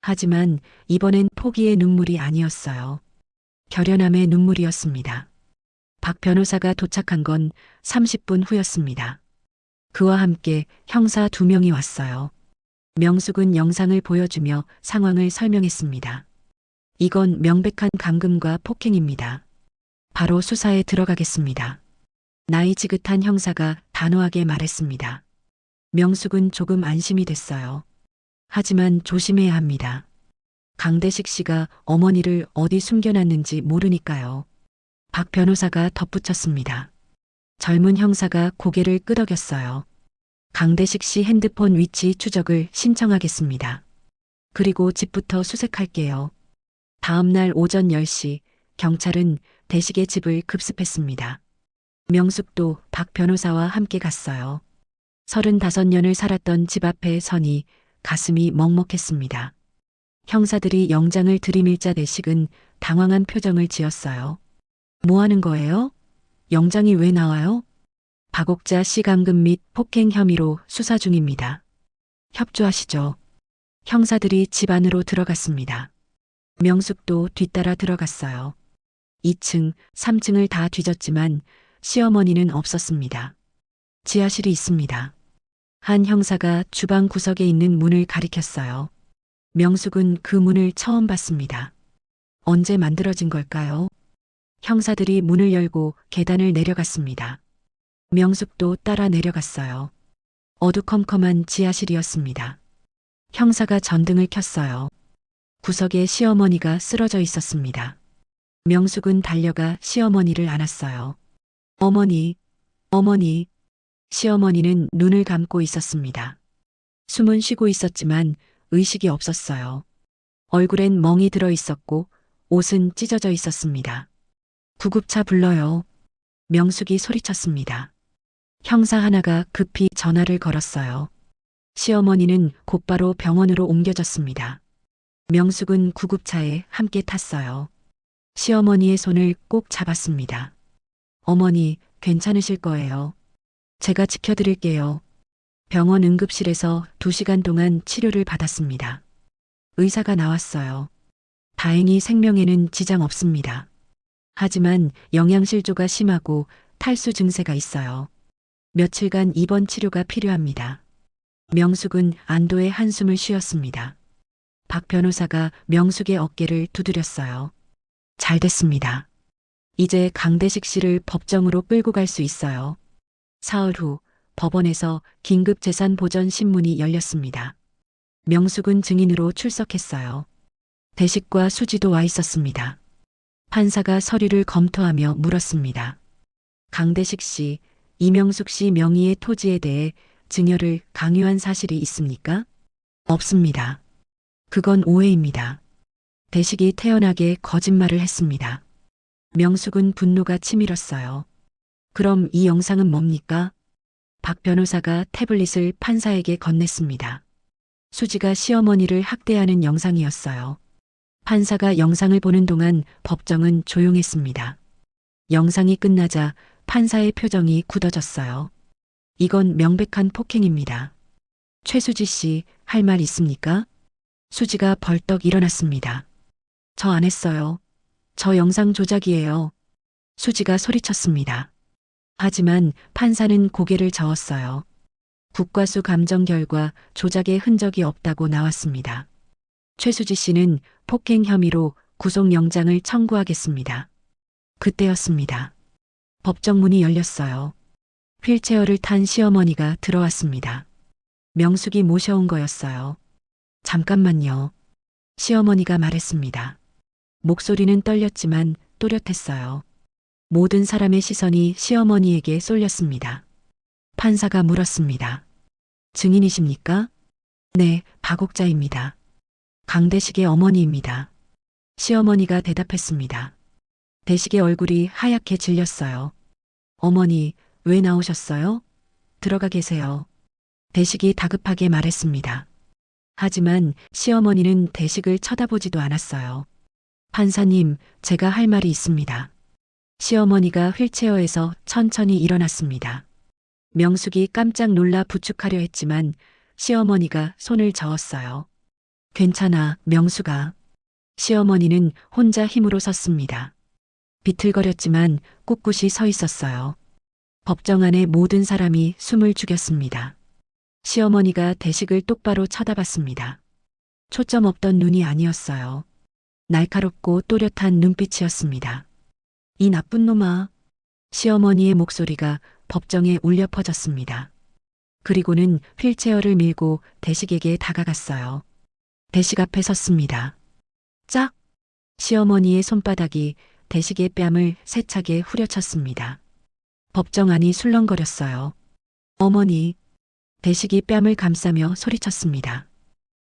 하지만 이번엔 포기의 눈물이 아니었어요. 결연함의 눈물이었습니다. 박 변호사가 도착한 건 30분 후였습니다. 그와 함께 형사 2명이 왔어요. 명숙은 영상을 보여주며 상황을 설명했습니다. 이건 명백한 감금과 폭행입니다. 바로 수사에 들어가겠습니다. 나이 지긋한 형사가 단호하게 말했습니다. 명숙은 조금 안심이 됐어요. 하지만 조심해야 합니다. 강대식 씨가 어머니를 어디 숨겨놨는지 모르니까요. 박 변호사가 덧붙였습니다. 젊은 형사가 고개를 끄덕였어요. 강대식 씨 핸드폰 위치 추적을 신청하겠습니다. 그리고 집부터 수색할게요. 다음 날 오전 10시 경찰은 대식의 집을 급습했습니다. 명숙도 박 변호사와 함께 갔어요. 35년을 살았던 집 앞에 서니 가슴이 먹먹했습니다. 형사들이 영장을 들이밀자 대식은 당황한 표정을 지었어요. 뭐 하는 거예요? 영장이 왜 나와요? 박옥자 씨 감금 및 폭행 혐의로 수사 중입니다. 협조하시죠. 형사들이 집 안으로 들어갔습니다. 명숙도 뒤따라 들어갔어요. 2층, 3층을 다 뒤졌지만 시어머니는 없었습니다. 지하실이 있습니다. 한 형사가 주방 구석에 있는 문을 가리켰어요. 명숙은 그 문을 처음 봤습니다. 언제 만들어진 걸까요? 형사들이 문을 열고 계단을 내려갔습니다. 명숙도 따라 내려갔어요. 어두컴컴한 지하실이었습니다. 형사가 전등을 켰어요. 구석에 시어머니가 쓰러져 있었습니다. 명숙은 달려가 시어머니를 안았어요. 어머니, 어머니. 시어머니는 눈을 감고 있었습니다. 숨은 쉬고 있었지만 의식이 없었어요. 얼굴엔 멍이 들어 있었고 옷은 찢어져 있었습니다. 구급차 불러요. 명숙이 소리쳤습니다. 형사 하나가 급히 전화를 걸었어요. 시어머니는 곧바로 병원으로 옮겨졌습니다. 명숙은 구급차에 함께 탔어요. 시어머니의 손을 꼭 잡았습니다. 어머니, 괜찮으실 거예요. 제가 지켜드릴게요. 병원 응급실에서 2시간 동안 치료를 받았습니다. 의사가 나왔어요. 다행히 생명에는 지장 없습니다. 하지만 영양실조가 심하고 탈수 증세가 있어요. 며칠간 입원 치료가 필요합니다. 명숙은 안도의 한숨을 쉬었습니다. 박 변호사가 명숙의 어깨를 두드렸어요. 잘 됐습니다. 이제 강대식 씨를 법정으로 끌고 갈 수 있어요. 사흘 후 법원에서 긴급재산 보전 신문이 열렸습니다. 명숙은 증인으로 출석했어요. 대식과 수지도 와 있었습니다. 판사가 서류를 검토하며 물었습니다. 강대식 씨, 이명숙 씨 명의의 토지에 대해 증여를 강요한 사실이 있습니까? 없습니다. 그건 오해입니다. 대식이 태연하게 거짓말을 했습니다. 명숙은 분노가 치밀었어요. 그럼 이 영상은 뭡니까? 박 변호사가 태블릿을 판사에게 건넸습니다. 수지가 시어머니를 학대하는 영상이었어요. 판사가 영상을 보는 동안 법정은 조용했습니다. 영상이 끝나자 판사의 표정이 굳어졌어요. 이건 명백한 폭행입니다. 최수지 씨, 할 말 있습니까? 수지가 벌떡 일어났습니다. 저 안 했어요. 저 영상 조작이에요. 수지가 소리쳤습니다. 하지만 판사는 고개를 저었어요. 국과수 감정 결과 조작의 흔적이 없다고 나왔습니다. 최수지 씨는 폭행 혐의로 구속영장을 청구하겠습니다. 그때였습니다. 법정문이 열렸어요. 휠체어를 탄 시어머니가 들어왔습니다. 명숙이 모셔온 거였어요. 잠깐만요. 시어머니가 말했습니다. 목소리는 떨렸지만 또렷했어요. 모든 사람의 시선이 시어머니에게 쏠렸습니다. 판사가 물었습니다. 증인이십니까? 네, 박옥자입니다. 강대식의 어머니입니다. 시어머니가 대답했습니다. 대식의 얼굴이 하얗게 질렸어요. 어머니, 왜 나오셨어요? 들어가 계세요. 대식이 다급하게 말했습니다. 하지만 시어머니는 대식을 쳐다보지도 않았어요. 판사님, 제가 할 말이 있습니다. 시어머니가 휠체어에서 천천히 일어났습니다. 명숙이 깜짝 놀라 부축하려 했지만 시어머니가 손을 저었어요. 괜찮아, 명숙아. 시어머니는 혼자 힘으로 섰습니다. 비틀거렸지만 꿋꿋이 서 있었어요. 법정 안의 모든 사람이 숨을 죽였습니다. 시어머니가 대식을 똑바로 쳐다봤습니다. 초점 없던 눈이 아니었어요. 날카롭고 또렷한 눈빛이었습니다. 이 나쁜 놈아. 시어머니의 목소리가 법정에 울려 퍼졌습니다. 그리고는 휠체어를 밀고 대식에게 다가갔어요. 대식 앞에 섰습니다. 짝! 시어머니의 손바닥이 대식의 뺨을 세차게 후려쳤습니다. 법정 안이 술렁거렸어요. 어머니, 대식이 뺨을 감싸며 소리쳤습니다.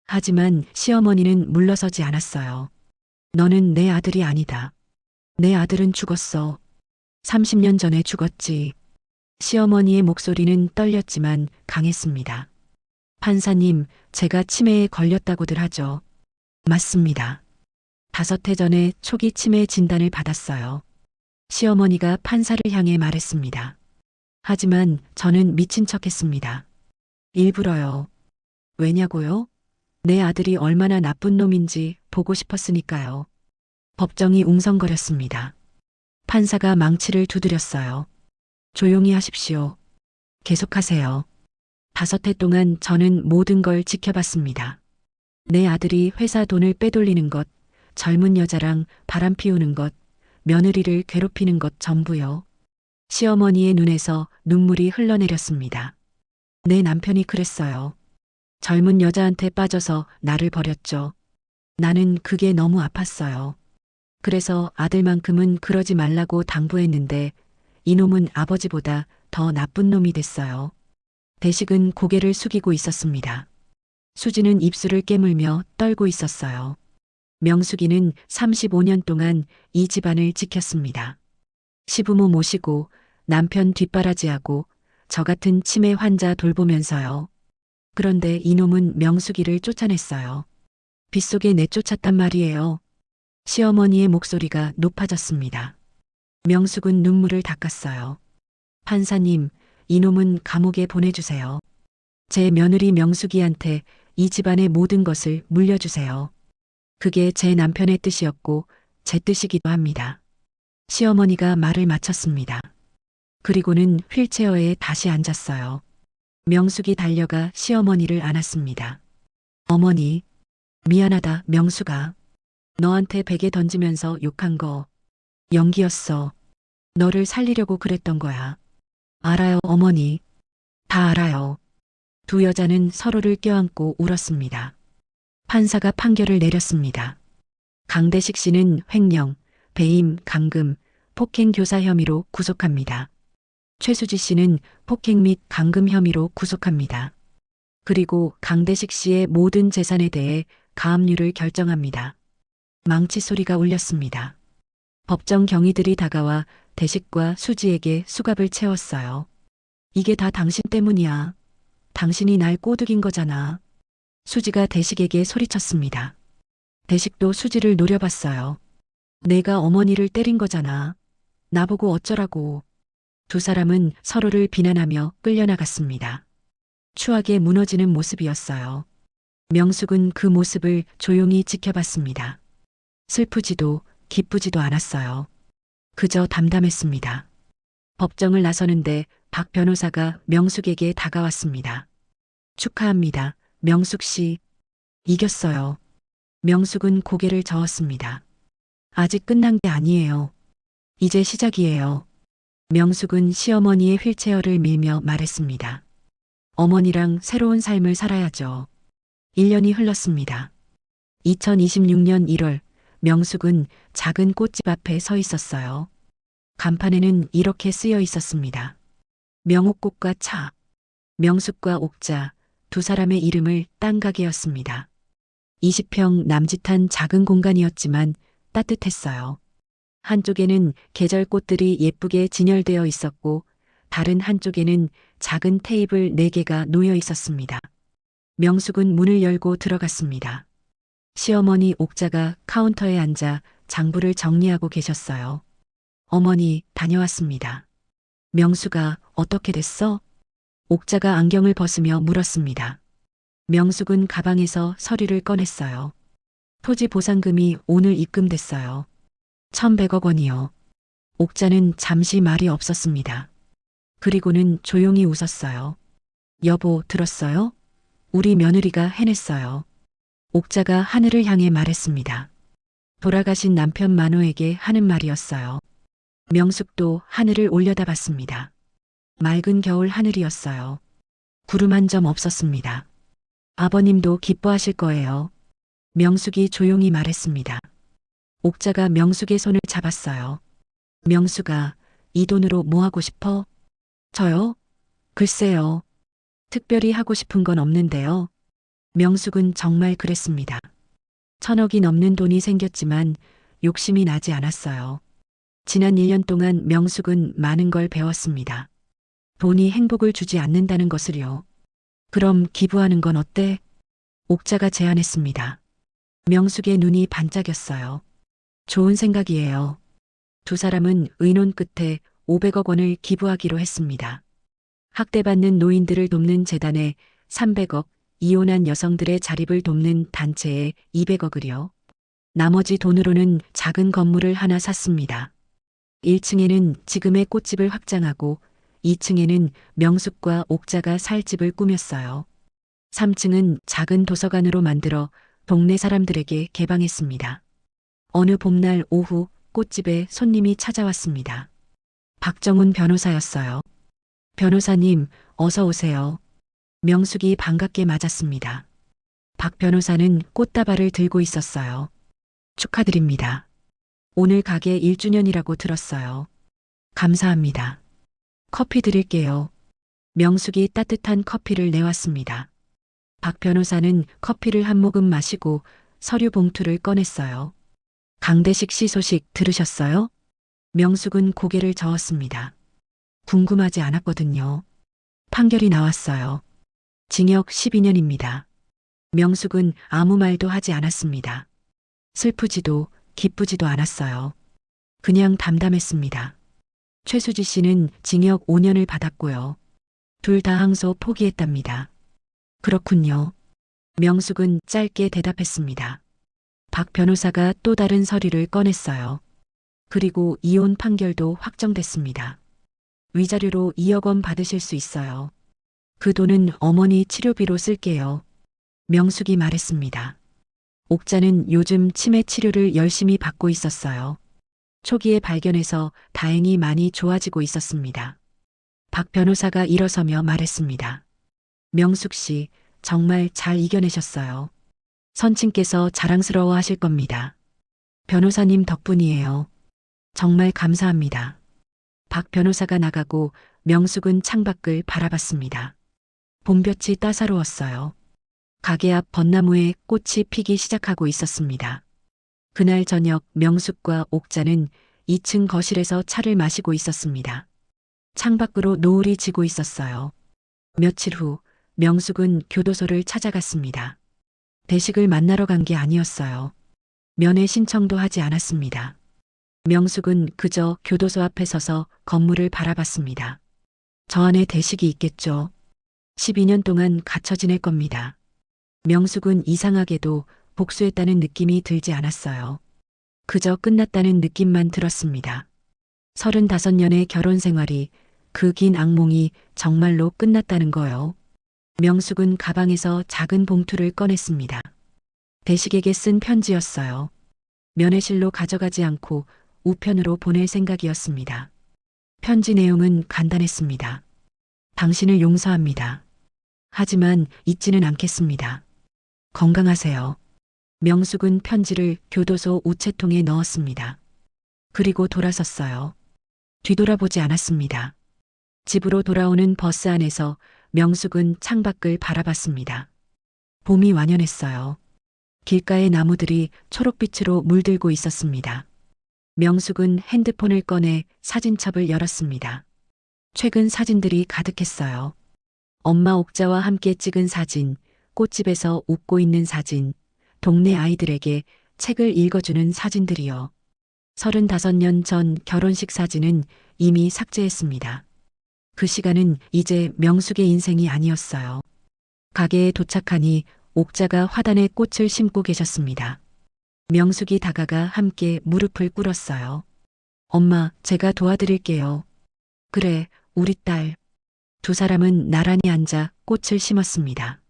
하지만 시어머니는 물러서지 않았어요. 너는 내 아들이 아니다. 내 아들은 죽었어. 30년 전에 죽었지. 시어머니의 목소리는 떨렸지만 강했습니다. 판사님, 제가 치매에 걸렸다고들 하죠. 맞습니다. 5해 전에 초기 치매 진단을 받았어요. 시어머니가 판사를 향해 말했습니다. 하지만 저는 미친 척했습니다. 일부러요. 왜냐고요? 내 아들이 얼마나 나쁜 놈인지 보고 싶었으니까요. 법정이 웅성거렸습니다. 판사가 망치를 두드렸어요. 조용히 하십시오. 계속하세요. 5해 동안 저는 모든 걸 지켜봤습니다. 내 아들이 회사 돈을 빼돌리는 것, 젊은 여자랑 바람 피우는 것, 며느리를 괴롭히는 것 전부요. 시어머니의 눈에서 눈물이 흘러내렸습니다. 내 남편이 그랬어요. 젊은 여자한테 빠져서 나를 버렸죠. 나는 그게 너무 아팠어요. 그래서 아들만큼은 그러지 말라고 당부했는데 이놈은 아버지보다 더 나쁜 놈이 됐어요. 대식은 고개를 숙이고 있었습니다. 수지는 입술을 깨물며 떨고 있었어요. 명숙이는 35년 동안 이 집안을 지켰습니다. 시부모 모시고 남편 뒷바라지하고 저 같은 치매 환자 돌보면서요. 그런데 이놈은 명숙이를 쫓아냈어요. 빗속에 내쫓았단 말이에요. 시어머니의 목소리가 높아졌습니다. 명숙은 눈물을 닦았어요. 판사님, 이놈은 감옥에 보내주세요. 제 며느리 명숙이한테 이 집안의 모든 것을 물려주세요. 그게 제 남편의 뜻이었고 제 뜻이기도 합니다. 시어머니가 말을 마쳤습니다. 그리고는 휠체어에 다시 앉았어요. 명숙이 달려가 시어머니를 안았습니다. 어머니, 미안하다, 명숙아. 너한테 베개 던지면서 욕한 거 연기였어. 너를 살리려고 그랬던 거야. 알아요, 어머니. 다 알아요. 두 여자는 서로를 껴안고 울었습니다. 판사가 판결을 내렸습니다. 강대식 씨는 횡령, 배임, 감금, 폭행 교사 혐의로 구속합니다. 최수지 씨는 폭행 및 감금 혐의로 구속합니다. 그리고 강대식 씨의 모든 재산에 대해 가압류를 결정합니다. 망치 소리가 울렸습니다. 법정 경위들이 다가와 대식과 수지에게 수갑을 채웠어요. 이게 다 당신 때문이야. 당신이 날 꼬드긴 거잖아. 수지가 대식에게 소리쳤습니다. 대식도 수지를 노려봤어요. 내가 어머니를 때린 거잖아. 나보고 어쩌라고. 두 사람은 서로를 비난하며 끌려나갔습니다. 추하게 무너지는 모습이었어요. 명숙은 그 모습을 조용히 지켜봤습니다. 슬프지도 기쁘지도 않았어요. 그저 담담했습니다. 법정을 나서는데 박 변호사가 명숙에게 다가왔습니다. 축하합니다. 명숙 씨. 이겼어요. 명숙은 고개를 저었습니다. 아직 끝난 게 아니에요. 이제 시작이에요. 명숙은 시어머니의 휠체어를 밀며 말했습니다. 어머니랑 새로운 삶을 살아야죠. 1년이 흘렀습니다. 2026년 1월, 명숙은 작은 꽃집 앞에 서 있었어요. 간판에는 이렇게 쓰여 있었습니다. 명옥꽃과 차. 명숙과 옥자, 두 사람의 이름을 딴 가게였습니다. 20평 남짓한 작은 공간이었지만 따뜻했어요. 한쪽에는 계절 꽃들이 예쁘게 진열되어 있었고 다른 한쪽에는 작은 테이블 4개가 놓여 있었습니다. 명숙은 문을 열고 들어갔습니다. 시어머니 옥자가 카운터에 앉아 장부를 정리하고 계셨어요. 어머니, 다녀왔습니다. 명숙아, 어떻게 됐어? 옥자가 안경을 벗으며 물었습니다. 명숙은 가방에서 서류를 꺼냈어요. 토지 보상금이 오늘 입금됐어요. 1,100억 원이요. 옥자는 잠시 말이 없었습니다. 그리고는 조용히 웃었어요. 여보, 들었어요? 우리 며느리가 해냈어요. 옥자가 하늘을 향해 말했습니다. 돌아가신 남편 만호에게 하는 말이었어요. 명숙도 하늘을 올려다봤습니다. 맑은 겨울 하늘이었어요. 구름 한 점 없었습니다. 아버님도 기뻐하실 거예요. 명숙이 조용히 말했습니다. 옥자가 명숙의 손을 잡았어요. 명숙아, 이 돈으로 뭐 하고 싶어? 저요? 글쎄요. 특별히 하고 싶은 건 없는데요. 명숙은 정말 그랬습니다. 1,000억이 넘는 돈이 생겼지만 욕심이 나지 않았어요. 지난 1년 동안 명숙은 많은 걸 배웠습니다. 돈이 행복을 주지 않는다는 것을요. 그럼 기부하는 건 어때? 옥자가 제안했습니다. 명숙의 눈이 반짝였어요. 좋은 생각이에요. 두 사람은 의논 끝에 500억 원을 기부하기로 했습니다. 학대받는 노인들을 돕는 재단에 300억, 이혼한 여성들의 자립을 돕는 단체에 200억을요. 나머지 돈으로는 작은 건물을 하나 샀습니다. 1층에는 지금의 꽃집을 확장하고 2층에는 명숙과 옥자가 살 집을 꾸몄어요. 3층은 작은 도서관으로 만들어 동네 사람들에게 개방했습니다. 어느 봄날 오후 꽃집에 손님이 찾아왔습니다. 박정훈 변호사였어요. 변호사님, 어서 오세요. 명숙이 반갑게 맞았습니다. 박 변호사는 꽃다발을 들고 있었어요. 축하드립니다. 오늘 가게 1주년이라고 들었어요. 감사합니다. 커피 드릴게요. 명숙이 따뜻한 커피를 내왔습니다. 박 변호사는 커피를 한 모금 마시고 서류 봉투를 꺼냈어요. 강대식 씨 소식 들으셨어요? 명숙은 고개를 저었습니다. 궁금하지 않았거든요. 판결이 나왔어요. 징역 12년입니다. 명숙은 아무 말도 하지 않았습니다. 슬프지도 기쁘지도 않았어요. 그냥 담담했습니다. 최수지 씨는 징역 5년을 받았고요. 둘 다 항소 포기했답니다. 그렇군요. 명숙은 짧게 대답했습니다. 박 변호사가 또 다른 서류를 꺼냈어요. 그리고 이혼 판결도 확정됐습니다. 위자료로 2억 원 받으실 수 있어요. 그 돈은 어머니 치료비로 쓸게요. 명숙이 말했습니다. 옥자는 요즘 치매 치료를 열심히 받고 있었어요. 초기에 발견해서 다행히 많이 좋아지고 있었습니다. 박 변호사가 일어서며 말했습니다. 명숙 씨, 정말 잘 이겨내셨어요. 선친께서 자랑스러워 하실 겁니다. 변호사님 덕분이에요. 정말 감사합니다. 박 변호사가 나가고 명숙은 창밖을 바라봤습니다. 봄볕이 따사로웠어요. 가게 앞 벚나무에 꽃이 피기 시작하고 있었습니다. 그날 저녁 명숙과 옥자는 2층 거실에서 차를 마시고 있었습니다. 창밖으로 노을이 지고 있었어요. 며칠 후 명숙은 교도소를 찾아갔습니다. 대식을 만나러 간 게 아니었어요. 면회 신청도 하지 않았습니다. 명숙은 그저 교도소 앞에 서서 건물을 바라봤습니다. 저 안에 대식이 있겠죠. 12년 동안 갇혀 지낼 겁니다. 명숙은 이상하게도 복수했다는 느낌이 들지 않았어요. 그저 끝났다는 느낌만 들었습니다. 35년의 결혼 생활이, 그 긴 악몽이 정말로 끝났다는 거요. 명숙은 가방에서 작은 봉투를 꺼냈습니다. 대식에게 쓴 편지였어요. 면회실로 가져가지 않고 우편으로 보낼 생각이었습니다. 편지 내용은 간단했습니다. 당신을 용서합니다. 하지만 잊지는 않겠습니다. 건강하세요. 명숙은 편지를 교도소 우체통에 넣었습니다. 그리고 돌아섰어요. 뒤돌아보지 않았습니다. 집으로 돌아오는 버스 안에서 명숙은 창밖을 바라봤습니다. 봄이 완연했어요. 길가의 나무들이 초록빛으로 물들고 있었습니다. 명숙은 핸드폰을 꺼내 사진첩을 열었습니다. 최근 사진들이 가득했어요. 엄마 옥자와 함께 찍은 사진, 꽃집에서 웃고 있는 사진, 동네 아이들에게 책을 읽어주는 사진들이요. 35년 전 결혼식 사진은 이미 삭제했습니다. 그 시간은 이제 명숙의 인생이 아니었어요. 가게에 도착하니 옥자가 화단에 꽃을 심고 계셨습니다. 명숙이 다가가 함께 무릎을 꿇었어요. 엄마, 제가 도와드릴게요. 그래, 우리 딸. 두 사람은 나란히 앉아 꽃을 심었습니다.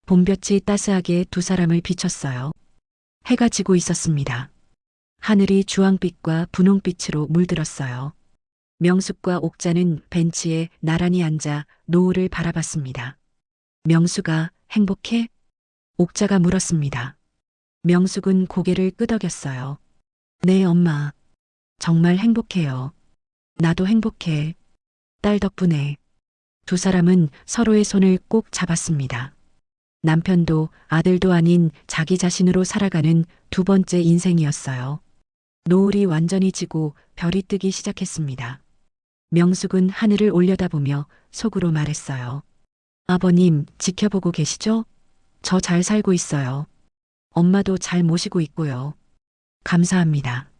봄볕이 따스하게 두 사람을 비췄어요. 해가 지고 있었습니다. 하늘이 주황빛과 분홍빛으로 물들었어요. 명숙과 옥자는 벤치에 나란히 앉아 노을을 바라봤습니다. 명수가 행복해? 옥자가 물었습니다. 명숙은 고개를 끄덕였어요. 네, 엄마. 정말 행복해요. 나도 행복해. 딸 덕분에. 두 사람은 서로의 손을 꼭 잡았습니다. 남편도 아들도 아닌 자기 자신으로 살아가는 두 번째 인생이었어요. 노을이 완전히 지고 별이 뜨기 시작했습니다. 명숙은 하늘을 올려다보며 속으로 말했어요. 아버님, 지켜보고 계시죠? 저 잘 살고 있어요. 엄마도 잘 모시고 있고요. 감사합니다.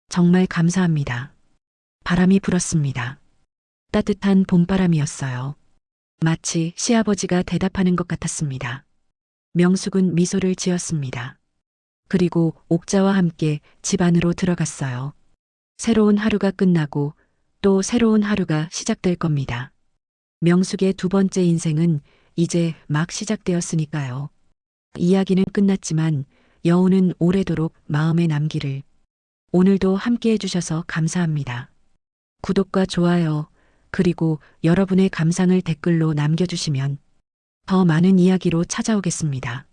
정말 감사합니다. 바람이 불었습니다. 따뜻한 봄바람이었어요. 마치 시아버지가 대답하는 것 같았습니다. 명숙은 미소를 지었습니다. 그리고 옥자와 함께 집 안으로 들어갔어요. 새로운 하루가 끝나고 또 새로운 하루가 시작될 겁니다. 명숙의 두 번째 인생은 이제 막 시작되었으니까요. 이야기는 끝났지만 여운은 오래도록 마음에 남기를. 오늘도 함께 해주셔서 감사합니다. 구독과 좋아요, 그리고 여러분의 감상을 댓글로 남겨주시면 더 많은 이야기로 찾아오겠습니다.